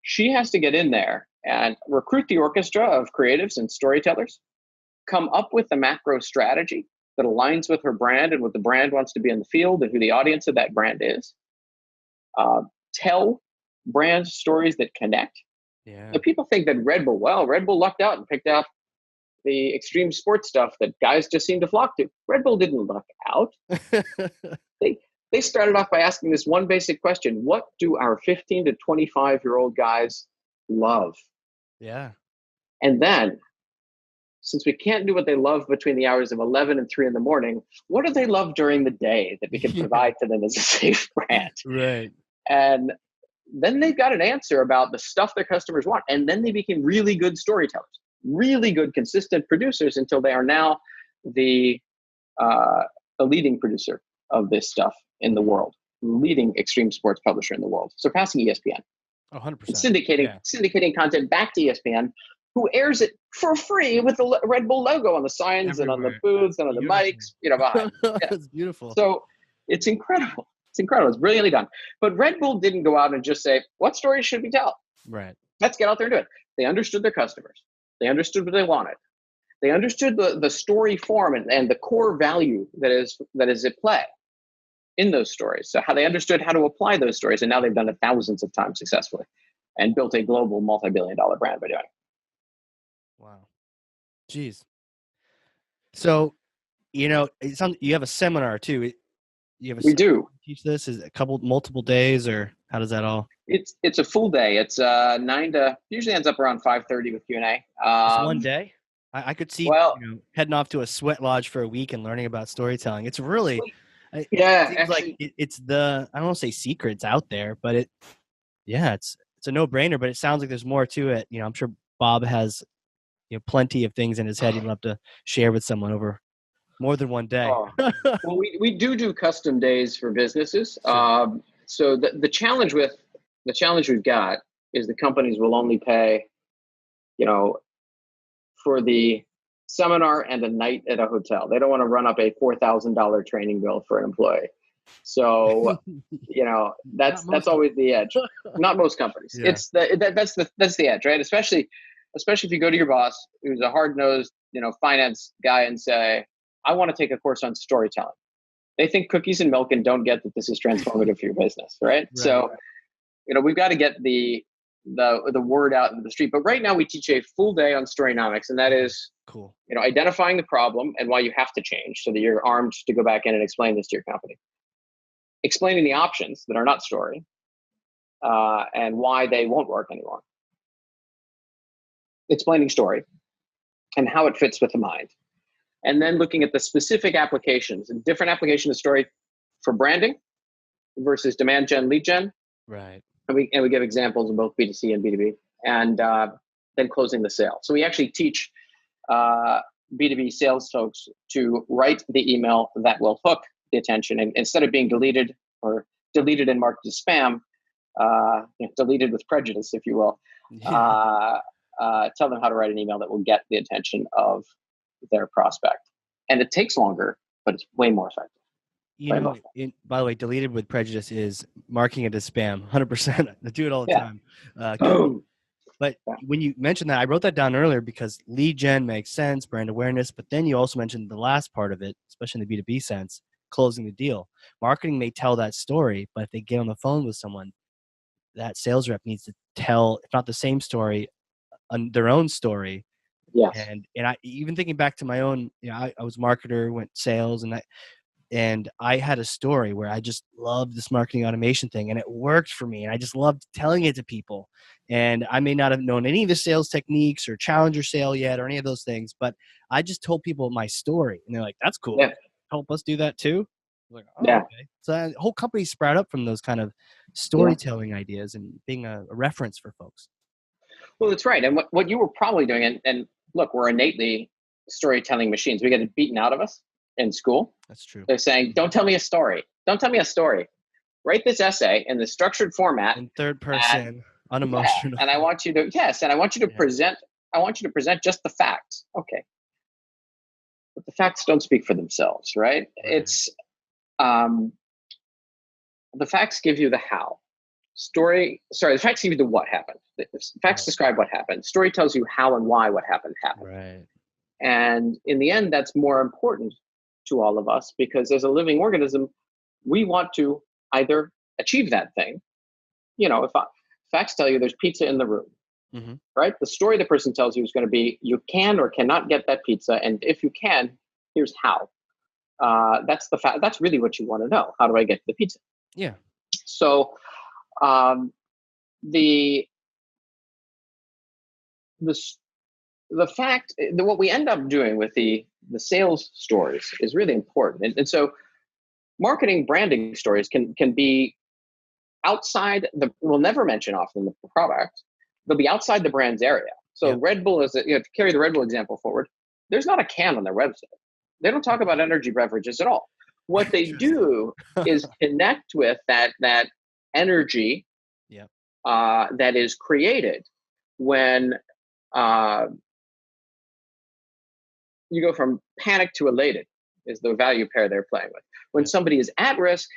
She has to get in there and recruit the orchestra of creatives and storytellers, come up with the macro strategy that aligns with her brand and what the brand wants to be in the field and who the audience of that brand is. Tell brand stories that connect. Now, people think that Red Bull lucked out and picked out the extreme sports stuff that guys just seem to flock to. Red Bull didn't luck out. They started off by asking this one basic question: what do our 15 to 25-year-old guys love? Yeah. And then, since we can't do what they love between the hours of 11 and 3 in the morning, what do they love during the day that we can provide to them as a safe brand? Right. And then they've got an answer about the stuff their customers want. And then they became really good storytellers, really good, consistent producers until they are now the leading producer of this stuff in the world, leading extreme sports publisher in the world, surpassing ESPN. 100%. Syndicating content back to ESPN, who airs it for free with the Red Bull logo on the signs and on the booths and on the bikes, behind. That's beautiful. So it's incredible. It's incredible. It's brilliantly done. But Red Bull didn't go out and just say, what stories should we tell? Right. Let's get out there and do it. They understood their customers. They understood what they wanted. They understood the story form and the core value that is at play in those stories. So how they understood how to apply those stories. And now they've done it thousands of times successfully and built a global multi-billion-dollar brand by doing it. Wow. Jeez. So, you have a seminar too. We do teach this is multiple days, or how does that all? It's a full day. It's 9 to usually ends up around 5:30 with Q&A. Just one day? I could see, Well, heading off to a sweat lodge for a week and learning about storytelling. It's really, it yeah, seems like actually, it's I don't want to say secrets out there, but it's a no brainer, but it sounds like there's more to it. I'm sure Bob has, plenty of things in his head he'd love to share with someone over more than one day. oh, well, we do custom days for businesses. Sure. So the challenge we've got is the companies will only pay, you know, for the seminar and a night at a hotel. They don't want to run up a $4,000 training bill for an employee. So, that's always the edge. Not most companies. Yeah. That's the edge, right? Especially if you go to your boss, who's a hard-nosed, finance guy, and say, I want to take a course on storytelling. They think cookies and milk and don't get that this is transformative for your business, right? So, we've got to get the word out into the street. But right now we teach a full day on storynomics, and that is cool. Identifying the problem and why you have to change so that you're armed to go back in and explain this to your company. Explaining the options that are not story, and why they won't work anymore. Explaining story and how it fits with the mind. And then looking at the specific applications and different application of story for branding versus demand gen, lead gen. Right. And we give examples of both B2C and B2B, and then closing the sale. So we actually teach B2B sales folks to write the email that will hook the attention, and instead of being deleted and marked as spam, deleted with prejudice, if you will. Tell them how to write an email that will get the attention of their prospect. And it takes longer, but it's way more effective. By the way, deleted with prejudice is marking it as spam. 100%. I do it all the time. But when you mentioned that, I wrote that down earlier because lead gen makes sense, brand awareness. But then you also mentioned the last part of it, especially in the B2B sense, closing the deal. Marketing may tell that story, but if they get on the phone with someone, that sales rep needs to tell, if not the same story, their own story. Yes. And I even thinking back to my own, I was a marketer, went sales, and I had a story where I just loved this marketing automation thing, and it worked for me, and I just loved telling it to people. And I may not have known any of the sales techniques or challenger sale yet or any of those things, but I just told people my story, and they're like, "That's cool. Yeah. Help us do that too." I'm like, yeah. Okay. So the whole company sprout up from those kind of storytelling ideas and being a reference for folks. Well, that's right. And what you were probably doing, and look, we're innately storytelling machines. We get it beaten out of us in school. That's true. They're saying, don't tell me a story. Don't tell me a story. Write this essay in the structured format. In third person, unemotional. And I want you to present, just the facts. Okay. But the facts don't speak for themselves, right? It's, the facts give you the how. The facts give you the what happened. The facts describe what happened. Story tells you how and why what happened. Right. And in the end, that's more important to all of us because as a living organism, we want to either achieve that thing. If facts tell you there's pizza in the room, right? The story the person tells you is going to be, you can or cannot get that pizza. And if you can, here's how. That's the fact. That's really what you want to know. How do I get the pizza? Yeah. So, the fact that what we end up doing with the sales stories is really important. And so marketing branding stories can be outside we'll never mention often the product. They'll be outside the brand's area. So Red Bull is, to carry the Red Bull example forward, there's not a can on their website. They don't talk about energy beverages at all. What they do is connect with that energy that is created when you go from panic to elated is the value pair they're playing with. When somebody is at risk,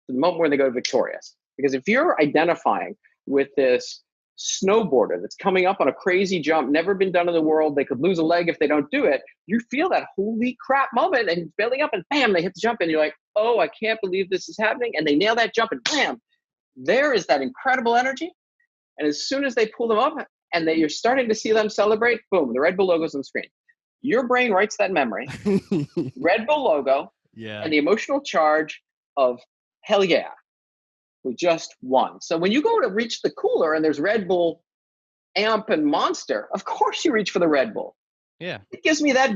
the moment where they go victorious. Because if you're identifying with this snowboarder that's coming up on a crazy jump, never been done in the world, they could lose a leg if they don't do it, you feel that holy crap moment and building up and bam, they hit the jump and you're like, oh, I can't believe this is happening. And they nail that jump and bam, there is that incredible energy. And as soon as they pull them up and you're starting to see them celebrate, boom, the Red Bull logo's on the screen. Your brain writes that memory, Red Bull logo, and the emotional charge of hell yeah, we just won. So when you go to reach the cooler and there's Red Bull, Amp, and Monster, of course you reach for the Red Bull. Yeah. It gives me that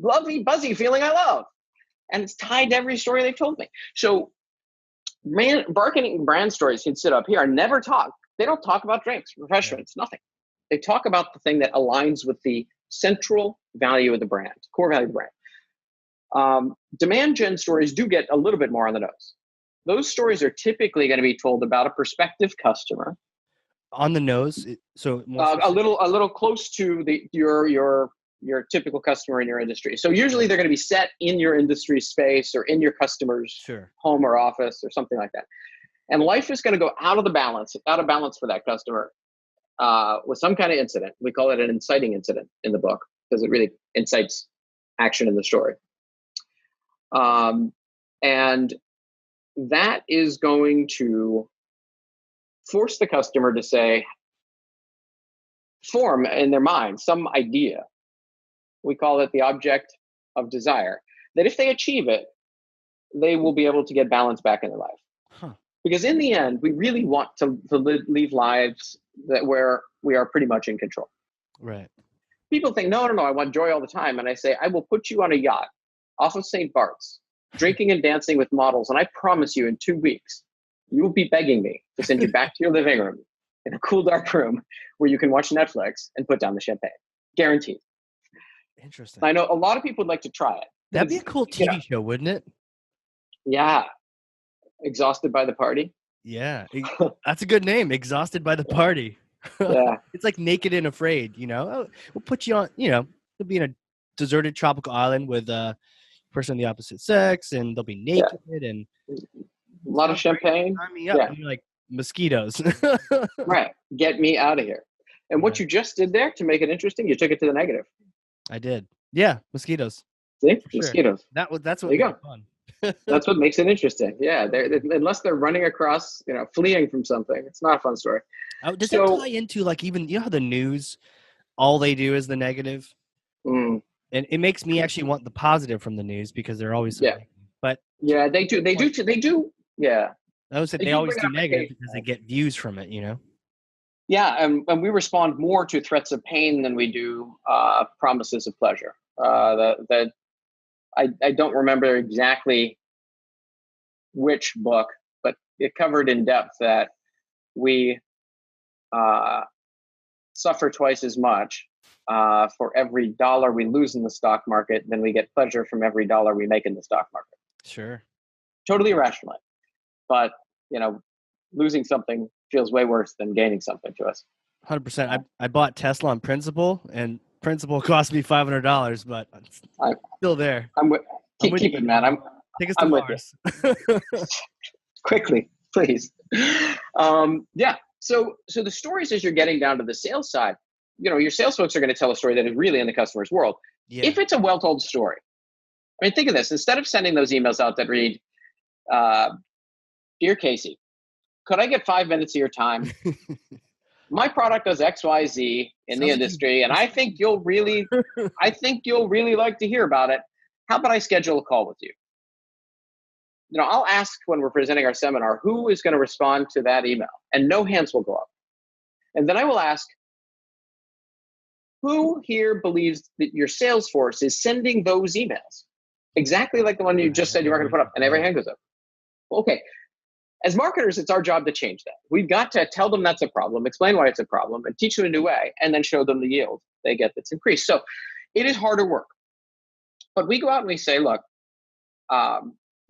lovely, buzzy feeling I love. And it's tied to every story they've told me. So marketing brand stories can sit up here and never talk. They don't talk about drinks, refreshments, nothing. They talk about the thing that aligns with the central value of the brand, core value of the brand. Demand gen stories do get a little bit more on the nose. Those stories are typically going to be told about a prospective customer. On the nose, A little close to your typical customer in your industry. So usually they're going to be set in your industry space or in your customer's home or office or something like that. And life is going to go out of balance for that customer with some kind of incident. We call it an inciting incident in the book because it really incites action in the story. And that is going to force the customer to form in their mind some idea. We call it the object of desire, that if they achieve it, they will be able to get balance back in their life. Because in the end, we really want to leave lives where we are pretty much in control. Right. People think, no, I want joy all the time. And I say, I will put you on a yacht off of St. Bart's, drinking and dancing with models. And I promise you in 2 weeks, you will be begging me to send you back to your living room in a cool, dark room where you can watch Netflix and put down the champagne. Guaranteed. Interesting. I know a lot of people would like to try it. That'd be a cool TV show, wouldn't it? Yeah. Exhausted by the Party. Yeah. That's a good name. Exhausted by the Party. Yeah. It's like Naked and Afraid, we'll put you on, you'll be in a deserted tropical island with a person of the opposite sex, and they'll be naked and a lot of champagne. Sign me up. And you're like, mosquitoes. Right. Get me out of here. And what you just did there to make it interesting, you took it to the negative. I did. Yeah. Mosquitoes. See? Mosquitoes. That's what there you go. Fun. That's what makes it interesting. Yeah. Unless they're running across, fleeing from something, it's not a fun story. Does that tie into even, how the news, all they do is the negative? And it makes me actually want the positive from the news because they're always so negative. But yeah, they do. Yeah. I would say they always do negative because they get views from it, Yeah, and we respond more to threats of pain than we do promises of pleasure. I don't remember exactly which book, but it covered in depth that we suffer twice as much for every dollar we lose in the stock market than we get pleasure from every dollar we make in the stock market. Sure. Totally irrationally. But, losing something feels way worse than gaining something to us. 100%. I bought Tesla on principle, and principle cost me $500, but I'm still there. Keep it, man. Take us to Mars. Quickly, please. Yeah. So the stories as you're getting down to the sales side, your sales folks are going to tell a story that is really in the customer's world. Yeah. If it's a well-told story, I mean, think of this. Instead of sending those emails out that read, Dear Casey, could I get 5 minutes of your time? My product does X, Y, Z in the industry, and I think you'll really like to hear about it. How about I schedule a call with you? I'll ask when we're presenting our seminar, who is going to respond to that email? And no hands will go up. And then I will ask, who here believes that your sales force is sending those emails? Exactly like the one you just said you weren't going to put up, and every hand goes up. Okay. As marketers, it's our job to change that. We've got to tell them that's a problem, explain why it's a problem, and teach them a new way, and then show them the yield they get that's increased. So it is harder work. But we go out and we say, look,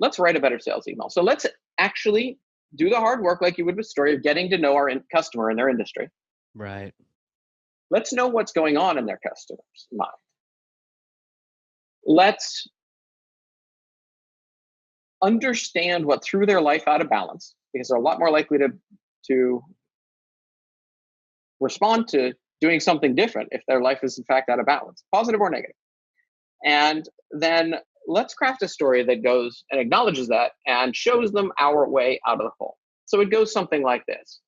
let's write a better sales email. So let's actually do the hard work like you would with a story of getting to know our customer in their industry. Right. Let's know what's going on in their customer's mind. Let's understand what threw their life out of balance, because they're a lot more likely to respond to doing something different if their life is in fact out of balance, positive or negative. And then let's craft a story that goes and acknowledges that and shows them our way out of the hole. So it goes something like this.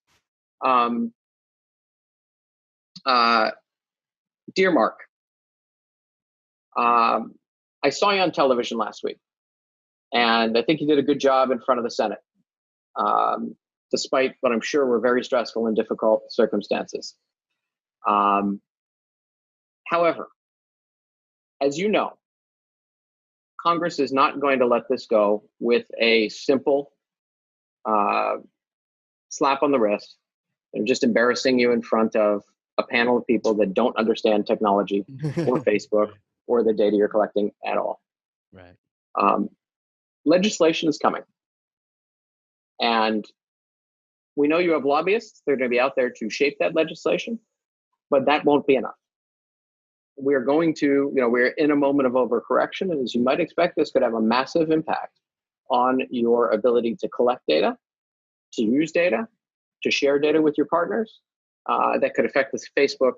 Dear Mark, I saw you on television last week, and I think you did a good job in front of the Senate, despite what I'm sure were very stressful and difficult circumstances. However, as you know, Congress is not going to let this go with a simple slap on the wrist. They're just embarrassing you in front of a panel of people that don't understand technology or Facebook or the data you're collecting at all. Right. Legislation is coming. And we know you have lobbyists. They're going to be out there to shape that legislation, but that won't be enough. We're going to, we're in a moment of overcorrection. And as you might expect, this could have a massive impact on your ability to collect data, to use data, to share data with your partners. That could affect the Facebook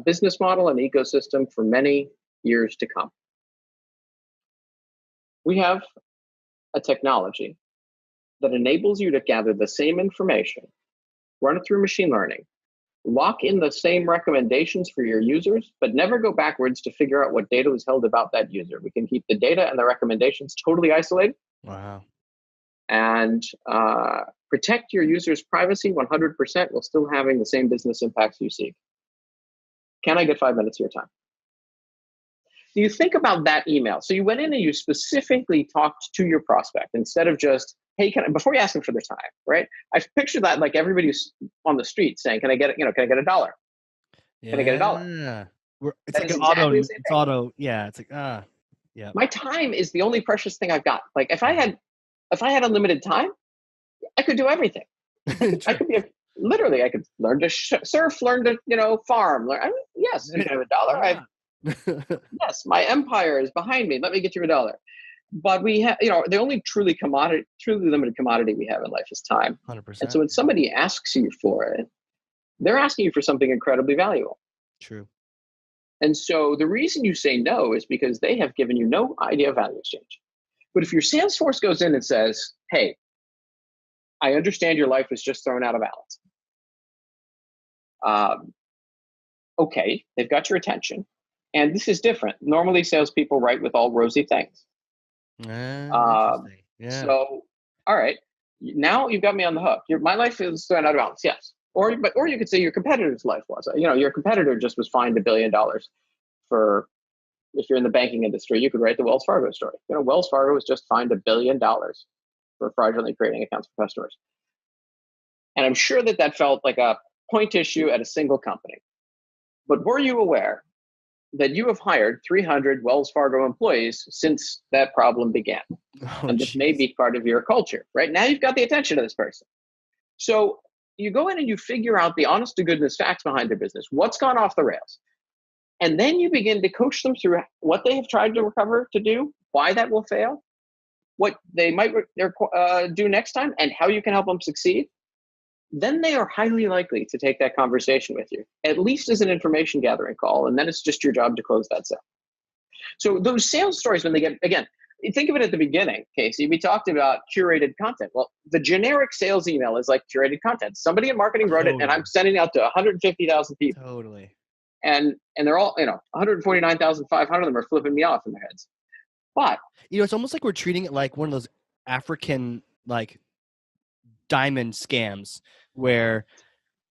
business model and ecosystem for many years to come. We have a technology that enables you to gather the same information, run it through machine learning, lock in the same recommendations for your users, but never go backwards to figure out what data was held about that user. We can keep the data and the recommendations totally isolated. Wow. And protect your users' privacy 100% while still having the same business impacts you seek. Can I get 5 minutes of your time? Do you think about that email? So you went in and you specifically talked to your prospect instead of just, hey, before you ask them for their time, right? I picture that like everybody who's on the street saying, can I get $1? Can I get $1? Yeah. It's That like is an exactly the same thing. yeah. It's like, yeah. My time is the only precious thing I've got. Like if I had unlimited time, I could do everything. I could be literally, I could learn to surf, learn to, farm. Yes, you can have $1. Yes, my empire is behind me. Let me get you $1. But we have, the only truly limited commodity we have in life is time. 100%. And so when somebody asks you for it, they're asking you for something incredibly valuable. True. And so the reason you say no is because they have given you no idea of value exchange. But if your sales force goes in and says, hey, I understand your life was just thrown out of balance. Okay, they've got your attention. And this is different. Normally, salespeople write with all rosy things. Interesting. Yeah. So, all right, now you've got me on the hook. My life is thrown out of balance, yes. Or you could say your competitor's life was. Your competitor just was fined $1 billion for, if you're in the banking industry, you could write the Wells Fargo story. Wells Fargo was just fined $1 billion for fraudulently creating accounts for customers. And I'm sure that felt like a point issue at a single company. But were you aware that you have hired 300 Wells Fargo employees since that problem began? And this may be part of your culture, right? Now you've got the attention of this person. So you go in and you figure out the honest to goodness facts behind their business. What's gone off the rails? And then you begin to coach them through what they have tried to recover to do, why that will fail, what they might do next time, and how you can help them succeed. Then they are highly likely to take that conversation with you, at least as an information gathering call. And then it's just your job to close that sale. So those sales stories, when they get, again, think of it at the beginning, Casey. We talked about curated content. Well, the generic sales email is like curated content. Somebody in marketing wrote it, and I'm sending it out to 150,000 people. Totally. And they're all, 149,500 of them are flipping me off in their heads. But it's almost like we're treating it like one of those African diamond scams where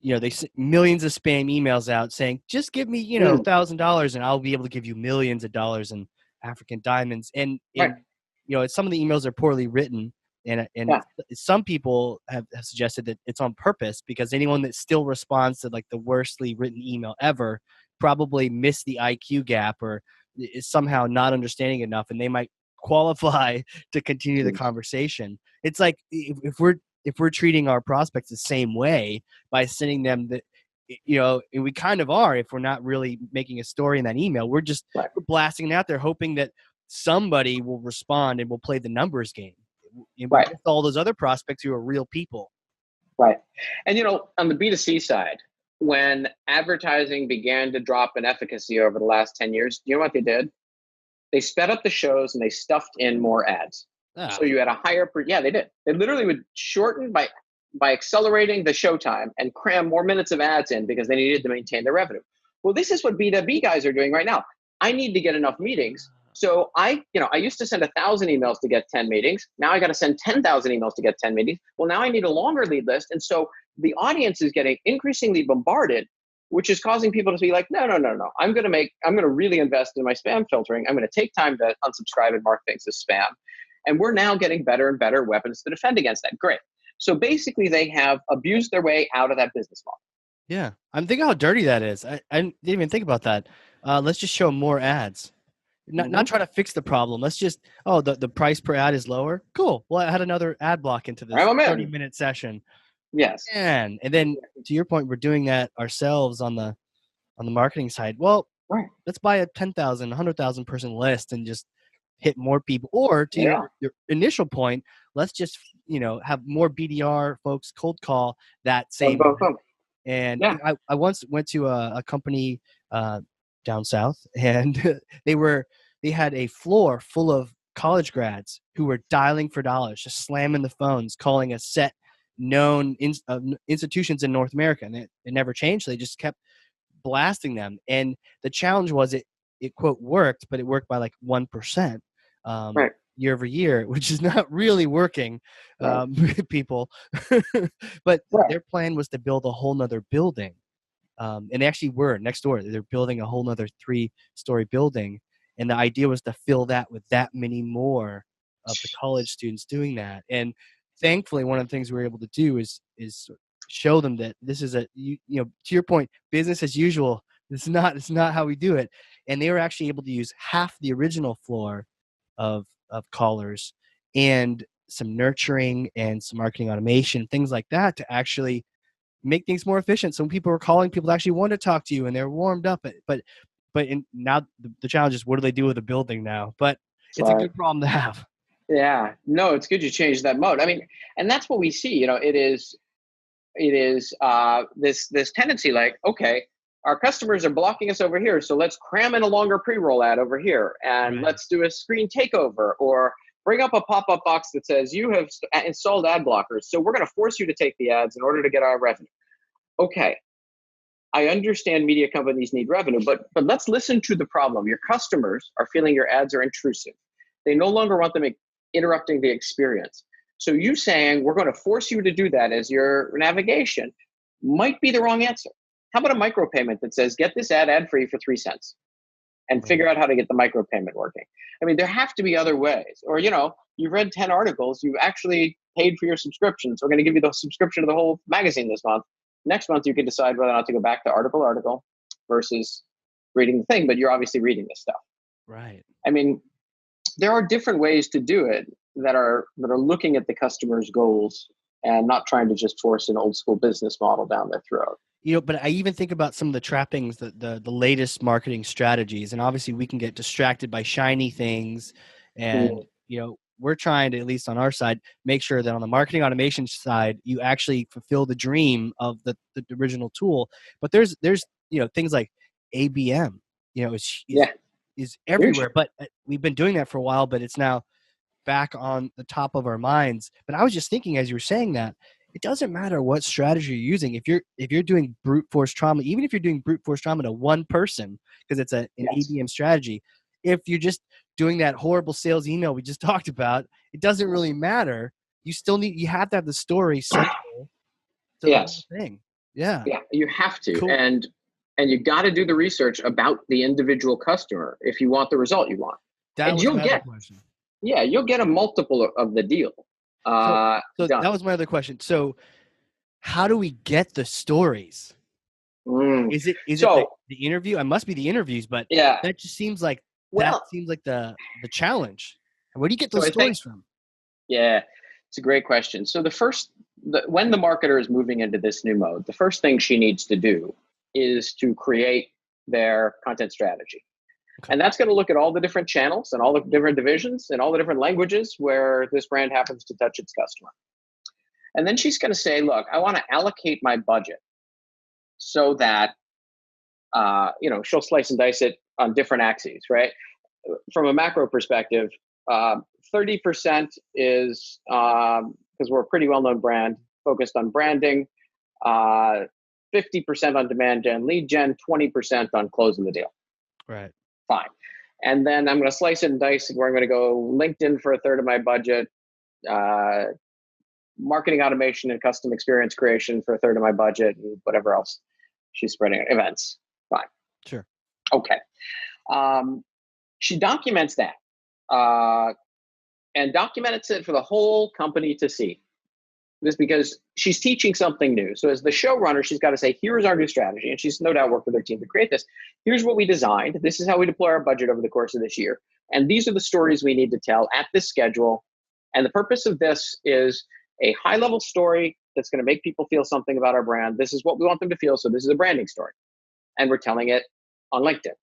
they send millions of spam emails out saying, just give me $1,000 and I'll be able to give you millions of dollars in African diamonds. And right. Some of the emails are poorly written, and some people have suggested that it's on purpose, because anyone that still responds to the worstly written email ever probably missed the IQ gap or is somehow not understanding enough, and they might qualify to continue the conversation. It's like if we're treating our prospects the same way by sending them and we kind of are, if we're not really making a story in that email, we're just we're blasting it out there, hoping that somebody will respond and will play the numbers game. Right. All those other prospects who are real people. Right. And, on the B2C side, when advertising began to drop in efficacy over the last 10 years, you know what they did? They sped up the shows and they stuffed in more ads. Oh. So you had a higher, they did. They literally would shorten by accelerating the show time and cram more minutes of ads in because they needed to maintain their revenue. Well, this is what B2B guys are doing right now. I need to get enough meetings. So I used to send 1,000 emails to get 10 meetings. Now I got to send 10,000 emails to get 10 meetings. Well, now I need a longer lead list. And so the audience is getting increasingly bombarded which is causing people to be like, no, no, no, no. I'm going to really invest in my spam filtering. I'm going to take time to unsubscribe and mark things as spam. And we're now getting better and better weapons to defend against that. Great. So basically they have abused their way out of that business model. Yeah. I'm thinking how dirty that is. I didn't even think about that. Let's just show more ads. Not try to fix the problem. Let's just, the price per ad is lower. Cool. Well, I had another ad block into this 30-minute session. Yes. And then to your point, we're doing that ourselves on the marketing side. Well, right. Let's buy a 10,000, 100,000 person list and just hit more people. Or to your initial point, let's just, have more BDR folks cold call that same. And I once went to a company down south, and they had a floor full of college grads who were dialing for dollars, just slamming the phones, calling a set known institutions in North America, and it never changed. So they just kept blasting them, and the challenge was it quote worked, but it worked by like 1% year over year, which is not really working with people. But their plan was to build a whole nother building. And they actually were next door. They're building a whole nother 3-story building. And the idea was to fill that with that many more of the college students doing that. And thankfully, one of the things we were able to do is show them that this is to your point, business as usual. It's not how we do it. And they were actually able to use half the original floor of callers and some nurturing and some marketing automation, things like that, to actually make things more efficient. So when people were calling, people actually want to talk to you and they're warmed up. But now the challenge is, what do they do with the building now? But it's a good problem to have. Yeah, no, it's good you changed that mode. I mean, and that's what we see. It is this tendency, like, okay, our customers are blocking us over here, so let's cram in a longer pre-roll ad over here, and let's do a screen takeover, or bring up a pop-up box that says you have installed ad blockers, so we're going to force you to take the ads in order to get our revenue. Okay, I understand media companies need revenue, but let's listen to the problem. Your customers are feeling your ads are intrusive. They no longer want them interrupting the experience. So you saying we're going to force you to do that as your navigation might be the wrong answer. How about a micropayment that says, get this ad-free for 3 cents, and figure out how to get the micropayment working? I mean, there have to be other ways. Or, you've read 10 articles, you've actually paid for your subscription. So we're going to give you the subscription to the whole magazine this month. Next month, you can decide whether or not to go back to article versus reading the thing, but you're obviously reading this stuff. Right. I mean, there are different ways to do it that are looking at the customer's goals and not trying to just force an old school business model down their throat. But I even think about some of the trappings, the latest marketing strategies, and obviously we can get distracted by shiny things, and we're trying to, at least on our side, make sure that on the marketing automation side, you actually fulfill the dream of the original tool. But there's things like ABM, is everywhere. But we've been doing that for a while, but it's now back on the top of our minds. But I was just thinking, as you were saying that, it doesn't matter what strategy you're using. If you're doing brute force trauma, even if you're doing brute force trauma to one person, because it's an ABM strategy, if you're just doing that horrible sales email we just talked about, it doesn't really matter. You have to have the story central to the whole thing. Yeah, you have to. Cool. And you got to do the research about the individual customer if you want the result you want. You'll get a multiple of the deal. So that was my other question. So how do we get the stories? Is it the interview? It must be the interviews, but that just seems like the challenge. Where do you get those stories from? Yeah, it's a great question. So when the marketer is moving into this new mode, the first thing she needs to do is to create their content strategy. Okay. And that's going to look at all the different channels and all the different divisions and all the different languages where this brand happens to touch its customer. And then she's going to say, look, I want to allocate my budget so that, she'll slice and dice it on different axes, right? From a macro perspective, 30% is, because we're a pretty well-known brand, focused on branding, 50% on demand gen, lead gen, 20% on closing the deal. Right. Fine. And then I'm going to slice it and dice it where I'm going to go LinkedIn for a third of my budget, marketing automation and custom experience creation for a third of my budget, and whatever else. She's spreading it. Events. Fine. Sure. Okay. She documents that and documents it for the whole company to see. This because she's teaching something new. So as the showrunner, she's got to say, here's our new strategy. And she's no doubt worked with her team to create this. Here's what we designed. This is how we deploy our budget over the course of this year. And these are the stories we need to tell at this schedule. And the purpose of this is a high-level story that's going to make people feel something about our brand. This is what we want them to feel. So this is a branding story. And we're telling it on LinkedIn.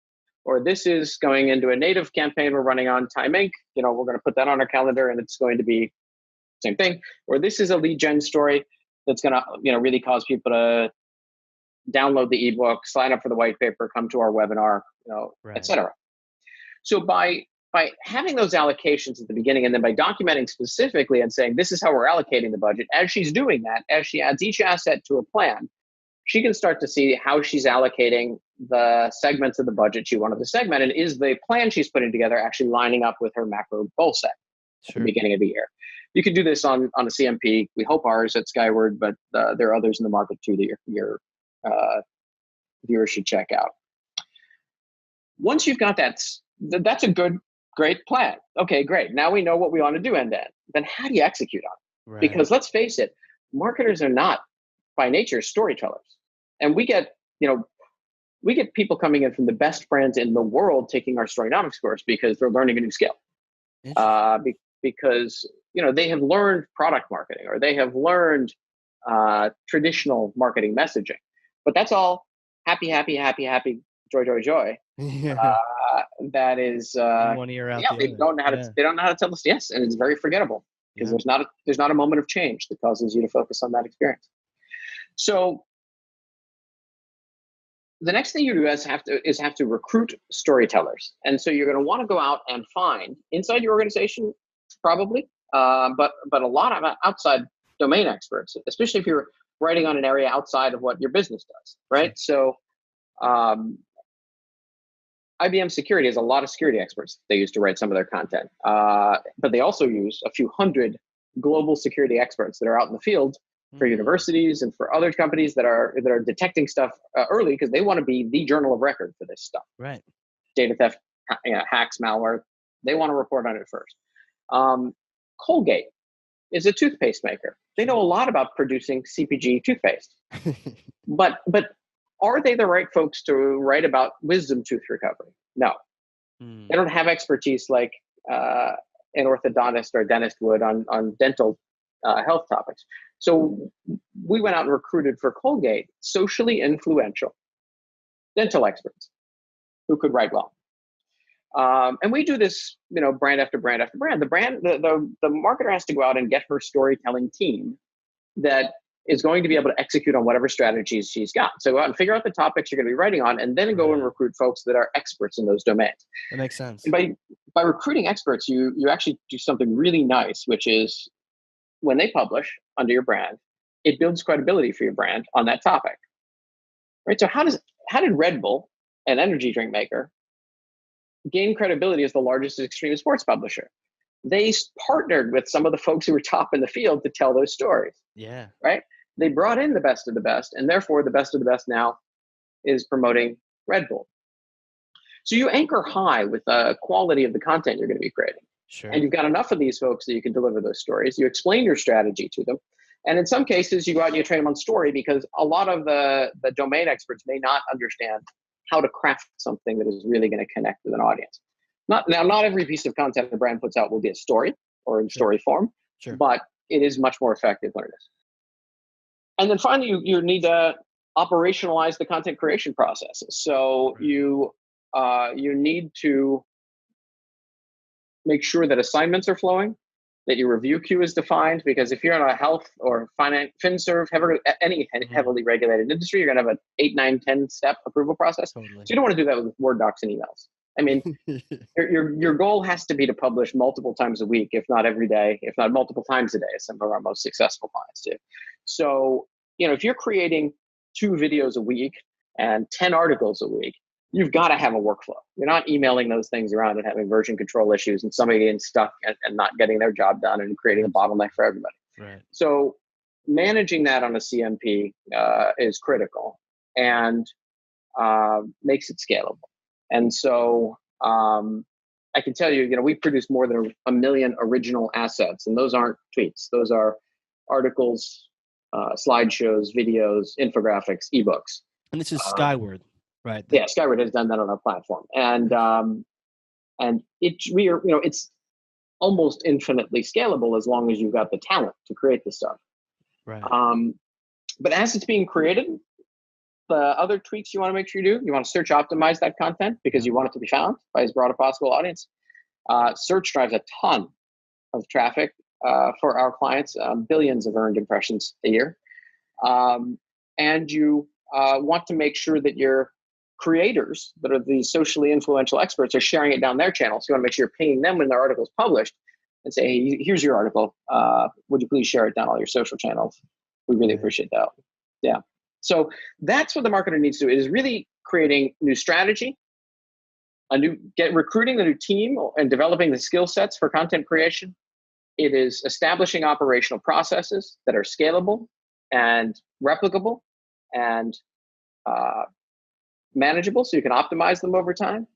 Or this is going into a native campaign we're running on Time Inc. We're going to put that on our calendar, and it's going to be same thing. Or this is a lead gen story that's going to really cause people to download the ebook, sign up for the white paper, come to our webinar, Right. et cetera. So by having those allocations at the beginning, and then by documenting specifically and saying this is how we're allocating the budget, as she's doing that, as she adds each asset to a plan, she can start to see how she's allocating the segments of the budget she wanted to segment, and is the plan she's putting together actually lining up with her macro goal set at the beginning of the year. You can do this on a CMP. We hope ours at Skyword, but there are others in the market too that your viewers should check out. Once you've got that, that's a great plan. Okay, great. Now we know what we want to do end to end. Then how do you execute on it? Right. Because let's face it, marketers are not by nature storytellers. And we get people coming in from the best brands in the world taking our Storynomics course because they're learning a new skill. Because they have learned product marketing, or they have learned traditional marketing messaging, but that's all happy, joy. Yeah. That is, one ear out. they don't know how to. They don't know how to tell us yes, and it's very forgettable because there's not a moment of change that causes you to focus on that experience. So the next thing you do is have to recruit storytellers, and so you're going to want to go out and find inside your organization, probably, but a lot of outside domain experts, especially if you're writing on an area outside of what your business does, right? So IBM Security has a lot of security experts they use to write some of their content, but they also use a few hundred global security experts that are out in the field for universities and for other companies that are detecting stuff early because they want to be the journal of record for this stuff. Right. Data theft, hacks, malware, they want to report on it first. Colgate is a toothpaste maker. They know a lot about producing CPG toothpaste, but are they the right folks to write about wisdom tooth recovery? No, they don't have expertise like an orthodontist or dentist would on dental health topics. So we went out and recruited for Colgate socially influential dental experts who could write well. And we do this, brand after brand after brand. The marketer has to go out and get her storytelling team that is going to be able to execute on whatever strategies she's got. So go out and figure out the topics you're going to be writing on, and then go and recruit folks that are experts in those domains. That makes sense. And by recruiting experts, you actually do something really nice, which is when they publish under your brand, it builds credibility for your brand on that topic, right? So how did Red Bull, an energy drink maker, gain credibility as the largest extreme sports publisher? They partnered with some of the folks who were top in the field to tell those stories. Yeah. Right? They brought in the best of the best, and therefore the best of the best now is promoting Red Bull. So you anchor high with the quality of the content you're going to be creating. Sure. And you've got enough of these folks that you can deliver those stories. You explain your strategy to them. And in some cases, you go out and you train them on story, because a lot of the domain experts may not understand how to craft something that is really going to connect with an audience. Not every piece of content the brand puts out will be a story or in story form, but it is much more effective when it is. And then finally, you need to operationalize the content creation process. So you need to make sure that assignments are flowing, that your review queue is defined, because if you're in a health or finance, FinServ, any heavily regulated industry, you're going to have an 8, 9, 10 step approval process. Totally. So you don't want to do that with Word docs and emails. I mean, your goal has to be to publish multiple times a week, if not every day, if not multiple times a day, as some of our most successful clients do. So, if you're creating 2 videos a week and 10 articles a week, you've got to have a workflow. You're not emailing those things around and having version control issues and somebody getting stuck and not getting their job done and creating a bottleneck for everybody. Right. So managing that on a CMP is critical. and makes it scalable. And so I can tell you, we produce more than 1 million original assets, and those aren't tweets. Those are articles, slideshows, videos, infographics, ebooks. And this is Skyword, right? Yeah, Skyword has done that on our platform, and it's almost infinitely scalable as long as you've got the talent to create the stuff. Right. But as it's being created, the other tweaks you want to make sure you do, you want to search optimize that content because you want it to be found by as broad a possible audience. Search drives a ton of traffic for our clients, billions of earned impressions a year. And you want to make sure that your creators that are the socially influential experts are sharing it down their channels. So you want to make sure you're pinging them when their article's published and say, hey, here's your article. Would you please share it down all your social channels? We really appreciate that. Yeah. So that's what the marketer needs to do. It is really creating new strategy, recruiting the new team and developing the skill sets for content creation. It is establishing operational processes that are scalable and replicable and manageable so you can optimize them over time.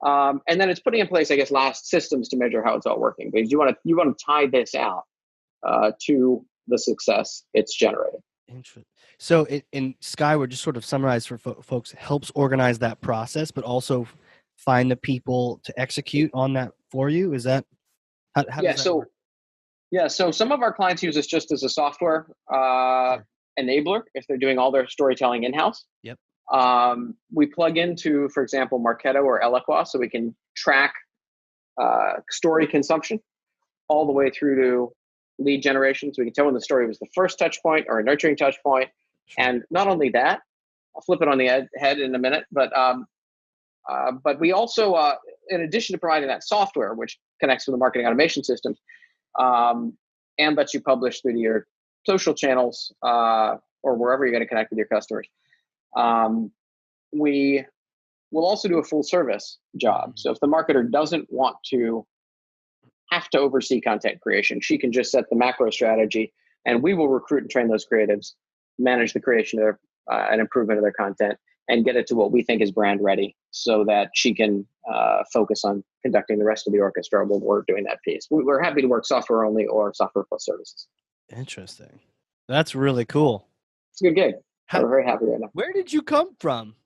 And then it's putting in place, I guess, last systems to measure how it's all working, because you want to tie this out to the success it's generating. Interesting. So in Skyward, just sort of summarize for folks, helps organize that process, but also find the people to execute on that for you. Is that how does that work? Yeah, so some of our clients use this just as a software enabler if they're doing all their storytelling in-house. Yep. We plug into, for example, Marketo or Eloqua, so we can track story consumption all the way through to lead generation. So we can tell when the story was the first touch point or a nurturing touch point. Sure. And not only that, I'll flip it on the head in a minute, but we also, in addition to providing that software, which connects to the marketing automation systems, and lets you publish through your social channels or wherever you're going to connect with your customers, we will also do a full service job. So if the marketer doesn't want to have to oversee content creation, she can just set the macro strategy, and we will recruit and train those creatives, manage the creation of and improvement of their content, and get it to what we think is brand ready, so that she can focus on conducting the rest of the orchestra while we're doing that piece. We're happy to work software only or software plus services. Interesting. That's really cool. It's a good gig. We're very happy right now. Where did you come from?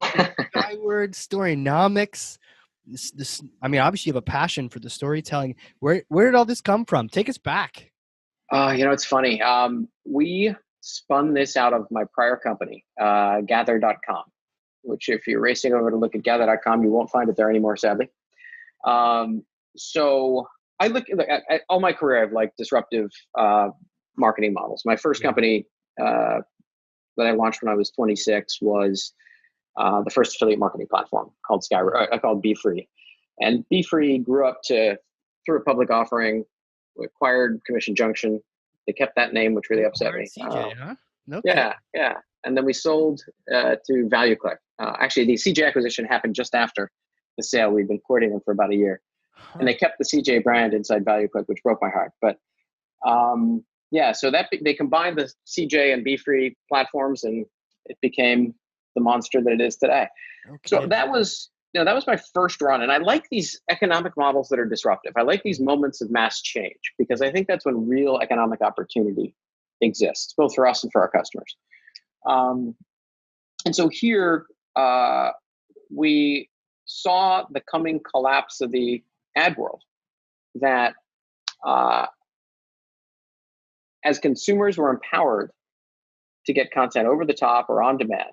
Skyword, Storynomics. This, I mean, obviously you have a passion for the storytelling. Where did all this come from? Take us back. It's funny. We spun this out of my prior company, gather.com, which if you're racing over to look at gather.com, you won't find it there anymore, sadly. So I look at all my career, I've liked disruptive marketing models. My first company that I launched when I was 26 was the first affiliate marketing platform called Skyword. I called Be Free. And Be Free grew up through a public offering, acquired Commission Junction. They kept that name, which really upset me. CJ, huh? No. Yeah. And then we sold to ValueClick. Actually, the CJ acquisition happened just after the sale. We've been courting them for about a year. Huh. And they kept the CJ brand inside ValueClick, which broke my heart. But so they combined the CJ and Be Free platforms, and it became the monster that it is today. Okay. So that was my first run. And I like these economic models that are disruptive. I like these moments of mass change, because I think that's when real economic opportunity exists, both for us and for our customers. And so here we saw the coming collapse of the ad world, that as consumers were empowered to get content over the top or on demand,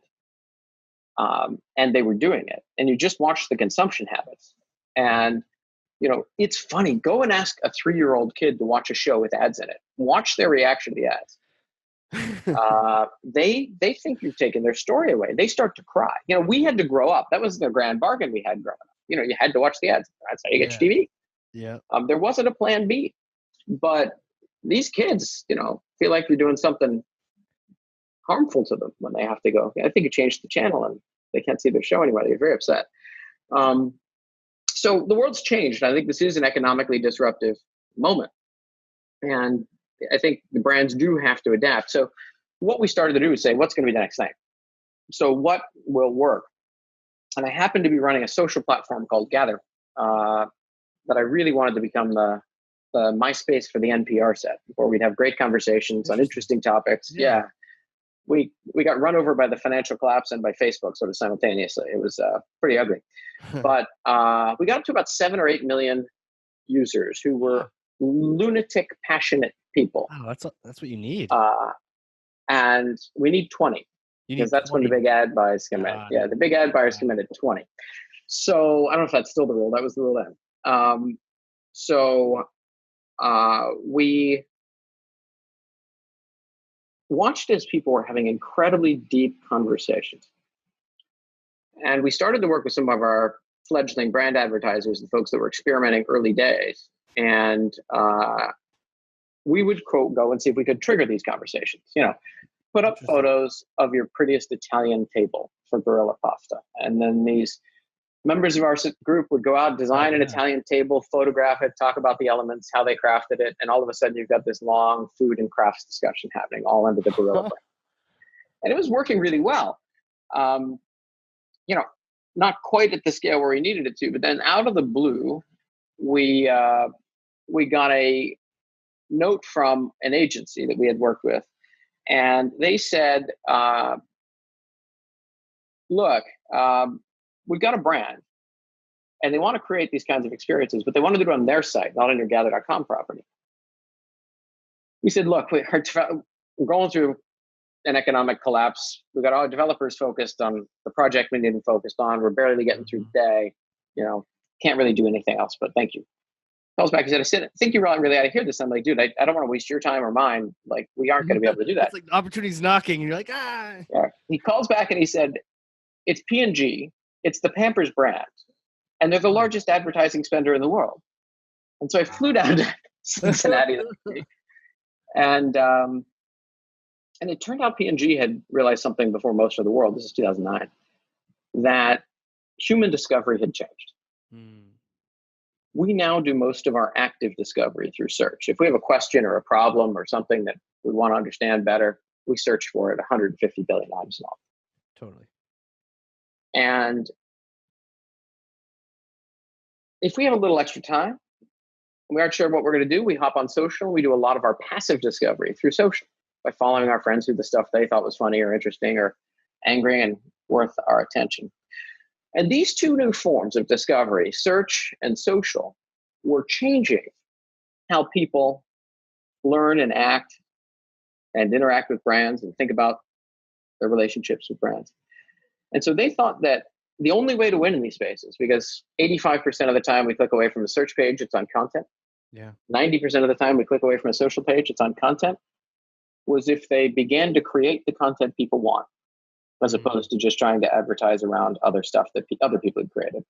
and they were doing it, and you just watch the consumption habits. And, it's funny. Go and ask a 3-year-old kid to watch a show with ads in it. Watch their reaction to the ads. They think you've taken their story away. They start to cry. We had to grow up. That was the grand bargain we had growing up. You had to watch the ads. That's how you get your TV. Yeah. There wasn't a plan B. But these kids, feel like you're doing something harmful to them when they have to go, I think you changed the channel and they can't see their show anymore. They're very upset. So the world's changed. I think this is an economically disruptive moment. And I think the brands do have to adapt. So what we started to do is say, what's going to be the next thing? So what will work? And I happened to be running a social platform called Gather that I really wanted to become the MySpace for the NPR set, where we'd have great conversations on interesting topics. Yeah. We got run over by the financial collapse and by Facebook sort of simultaneously. It was pretty ugly. But we got up to about 7 or 8 million users who were lunatic, passionate people. Wow, that's what you need. And we need 20. Because that's 20. When the big ad buys come in. Yeah, the big ad buyers come in at 20. So I don't know if that's still the rule. That was the rule then. So we watched as people were having incredibly deep conversations. And we started to work with some of our fledgling brand advertisers, the folks that were experimenting early days. And we would, quote, go and see if we could trigger these conversations. Put up photos of your prettiest Italian table for Gorilla Pasta. And then these members of our group would go out, design an Italian table, photograph it, talk about the elements, how they crafted it. And all of a sudden you've got this long food and crafts discussion happening all under the Gorilla brand. And it was working really well. Not quite at the scale where we needed it to, but then out of the blue, we got a note from an agency that we had worked with. And they said, look, we've got a brand and they want to create these kinds of experiences, but they want to do it on their site, not on your gather.com property. We said, look, we're going through an economic collapse. We've got our developers focused on the project we need them focused on. We're barely getting through the day. Can't really do anything else, but thank you. Calls back. He said, I think you really ought to hear this. I'm like, dude, I don't want to waste your time or mine. Like, we aren't going to be able to do that. It's like the opportunity's knocking and you're like, Yeah. He calls back and he said, it's P&G. It's the Pampers brand. And they're the largest advertising spender in the world. And so I flew down to Cincinnati and it turned out P&G had realized something before most of the world. This is 2009, that human discovery had changed. We now do most of our active discovery through search. If we have a question or a problem or something that we want to understand better, we search for it 150 billion times a month. Totally. And if we have a little extra time, and we aren't sure what we're going to do, we hop on social. We do a lot of our passive discovery through social by following our friends through the stuff they thought was funny or interesting or angry and worth our attention. And these two new forms of discovery, search and social, were changing how people learn and act and interact with brands and think about their relationships with brands. And so they thought that the only way to win in these spaces, because 85% of the time we click away from a search page, it's on content. 90% of the time we click away from a social page, it's on content, was if they began to create the content people want, as opposed to just trying to advertise around other stuff that other people had created.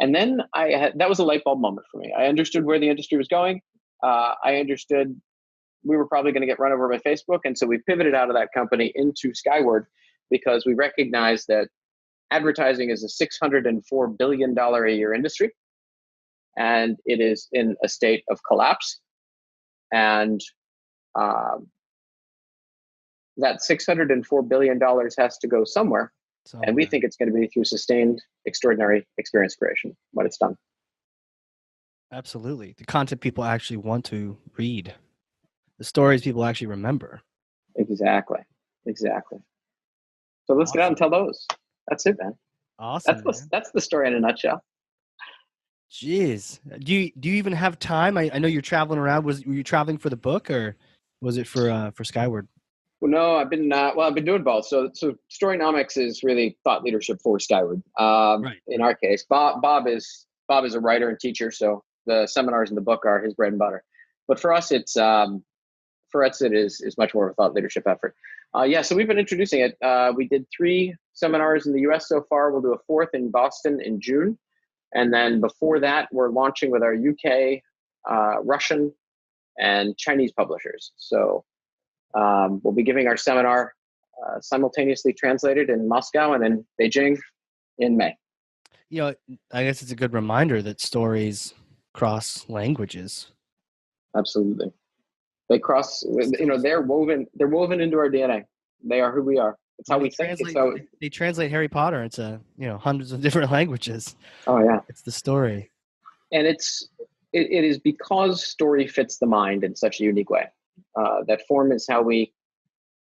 And then that was a light bulb moment for me. I understood where the industry was going. I understood we were probably going to get run over by Facebook. And so we pivoted out of that company into Skyword because we recognized that advertising is a $604 billion a year industry. And it is in a state of collapse. And that $604 billion has to go somewhere. And we think it's going to be through sustained, extraordinary experience creation when it's done. Absolutely. The content people actually want to read. The stories people actually remember. Exactly. So let's get out and tell those. That's it, man. Awesome. That's the story in a nutshell. Jeez. Do you even have time? I know you're traveling around. Were you traveling for the book or was it for Skyword? Well, no, I've been doing both. So Storynomics is really thought leadership for Skyward. Right. In our case, Bob is a writer and teacher, so the seminars in the book are his bread and butter. But for us, it is much more of a thought leadership effort. So we've been introducing it. We did 3 seminars in the U.S. so far. We'll do a 4th in Boston in June, and then before that, we're launching with our UK, Russian, and Chinese publishers. So. We'll be giving our seminar simultaneously translated in Moscow and in Beijing in May. I guess it's a good reminder that stories cross languages. Absolutely. They cross, they're woven into our DNA. They are who we are. It's how When we think. they translate Harry Potter into, hundreds of different languages. Oh yeah. It's the story. And it is because story fits the mind in such a unique way. That form is how we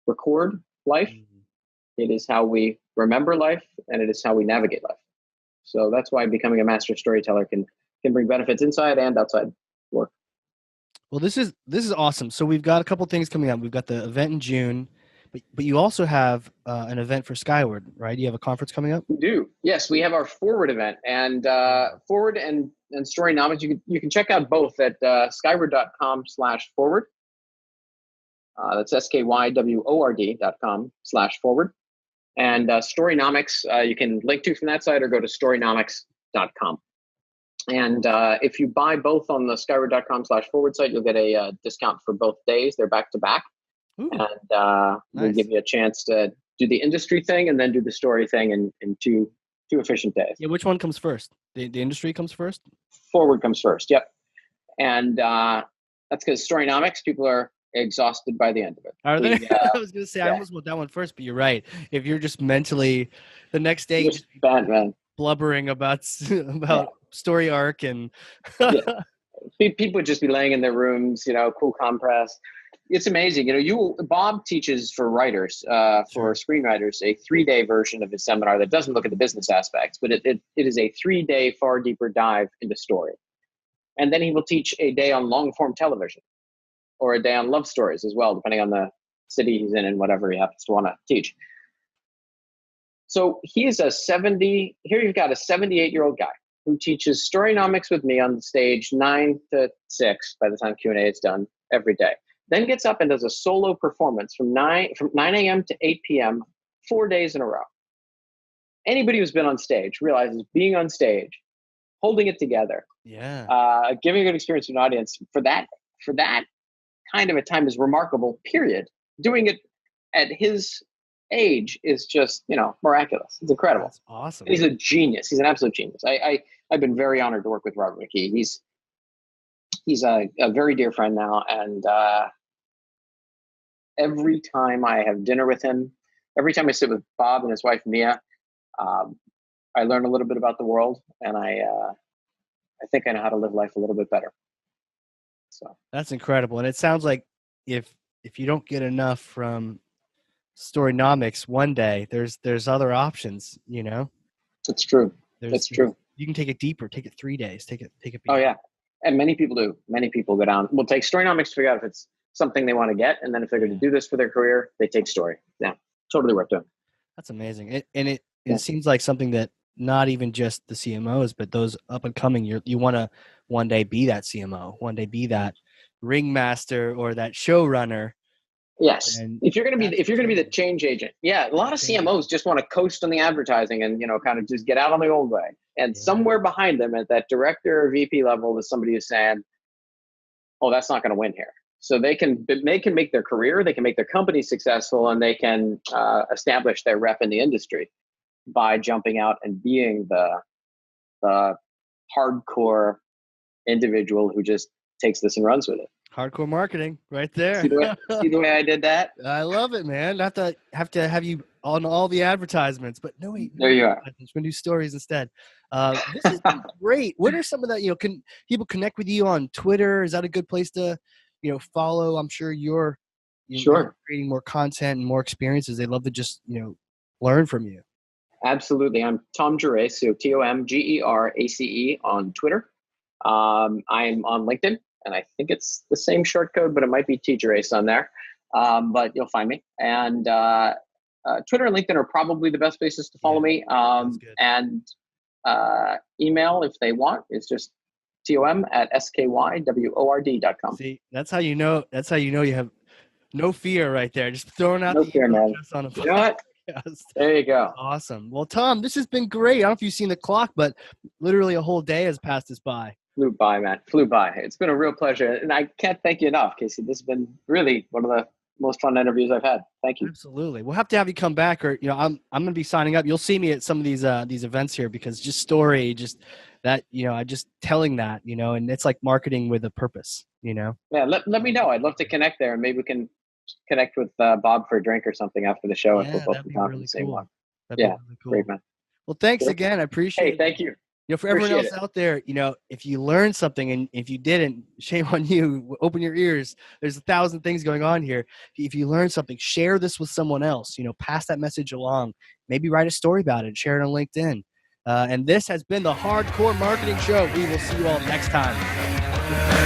record life. It is how we remember life, and it is how we navigate life. So that's why becoming a master storyteller can bring benefits inside and outside work. Well, this is awesome. So we've got a couple things coming up. We've got the event in June, but you also have an event for Skyword, right? You have a conference coming up? We do. Yes, we have our Forward event, and Forward and Storynomics. You can check out both at skyword.com/forward. That's skyword.com/forward. And Storynomics, you can link to from that site or go to storynomics.com. And if you buy both on the skyword.com/forward site, you'll get a discount for both days. They're back to back. And nice. We'll give you a chance to do the industry thing and then do the story thing in two efficient days. Yeah, which one comes first? The industry comes first? Forward comes first, yep. And that's because Storynomics, people are exhausted by the end of it. Are they? I was going to say, I almost want that one first, but you're right. If you're just mentally, the next day, just bad, man. Blubbering about story arc and people would just be laying in their rooms, cool compress. It's amazing. Bob teaches for writers, for screenwriters, a 3-day version of his seminar that doesn't look at the business aspects, but it is a 3-day far deeper dive into story. And then he will teach a day on long form television or a day on love stories as well, depending on the city he's in and whatever he happens to want to teach. So he is here you've got a 78-year-old guy who teaches Storynomics with me on the stage 9 to 6 by the time Q&A is done every day. Then gets up and does a solo performance from 9 a.m. to 8 p.m., 4 days in a row. Anybody who's been on stage realizes being on stage, holding it together, giving a good experience to an audience for that kind of a time is remarkable, period. Doing it at his age is just, miraculous. It's incredible. That's awesome. And he's a genius. He's an absolute genius. I've been very honored to work with Robert McKee. He's a very dear friend now, and every time I have dinner with him, every time I sit with Bob and his wife Mia, I learn a little bit about the world, and I think I know how to live life a little bit better. So that's incredible, and it sounds like if you don't get enough from Storynomics one day, there's other options. It's true. It's true. You can take it deeper. Take it 3 days. Take it. Oh yeah, and many people do. Many people go down. We'll take Storynomics to figure out if it's something they want to get, and then if they're going to do this for their career, they take story. Yeah, totally worth doing. That's amazing. It seems like something that not even just the CMOs, but those up and coming, you want to one day be that CMO, one day be that ringmaster or that showrunner. Yes. And if you're going to be the change agent. Yeah. A lot of CMOs just want to coast on the advertising and, kind of just get out on the old way. And somewhere behind them at that director or VP level is somebody who's saying, oh, that's not going to win here. So they can make their career, they can make their company successful, and they can establish their rep in the industry by jumping out and being the hardcore individual who just takes this and runs with it. Hardcore marketing right there. See the way I did that? I love it, man. Have to have you on all the advertisements, but no, wait. There you are. We're going to do stories instead. This is great. What are some of that, can people connect with you on Twitter? Is that a good place to, follow? I'm sure you're creating more content and more experiences. They love to just, learn from you. Absolutely. I'm Tom Gerace, so TomGerace on Twitter. I'm on LinkedIn, and I think it's the same short code, but it might be Gerace on there. But you'll find me. And Twitter and LinkedIn are probably the best places to follow me. And email, if they want, is just tom@skyword.com. See, that's how you know you have no fear right there. Just throwing out no fear, man. On a you know what? There you go. Awesome. Well, Tom, this has been great. I don't know if you've seen the clock, but literally a whole day has passed us by. Flew by, man. Flew by. It's been a real pleasure. And I can't thank you enough, Casey. This has been really one of the most fun interviews I've had. Thank you. Absolutely. We'll have to have you come back, or I'm going to be signing up. You'll see me at some of these events here, because just story, just that, I just telling that, and it's like marketing with a purpose, Yeah, let me know. I'd love to connect there, and maybe we can connect with Bob for a drink or something after the show if we're Yeah, both that'd in be town for really the same cool. one. That'd be Yeah, really cool. great, man. Well, thanks Sure. again. I appreciate Hey, it. thank you. For everyone Appreciate else out there, if you learned something and if you didn't, shame on you. Open your ears. There's 1,000 things going on here. If you learned something, share this with someone else. Pass that message along. Maybe write a story about it. Share it on LinkedIn. And this has been the Hardcore Marketing Show. We will see you all next time.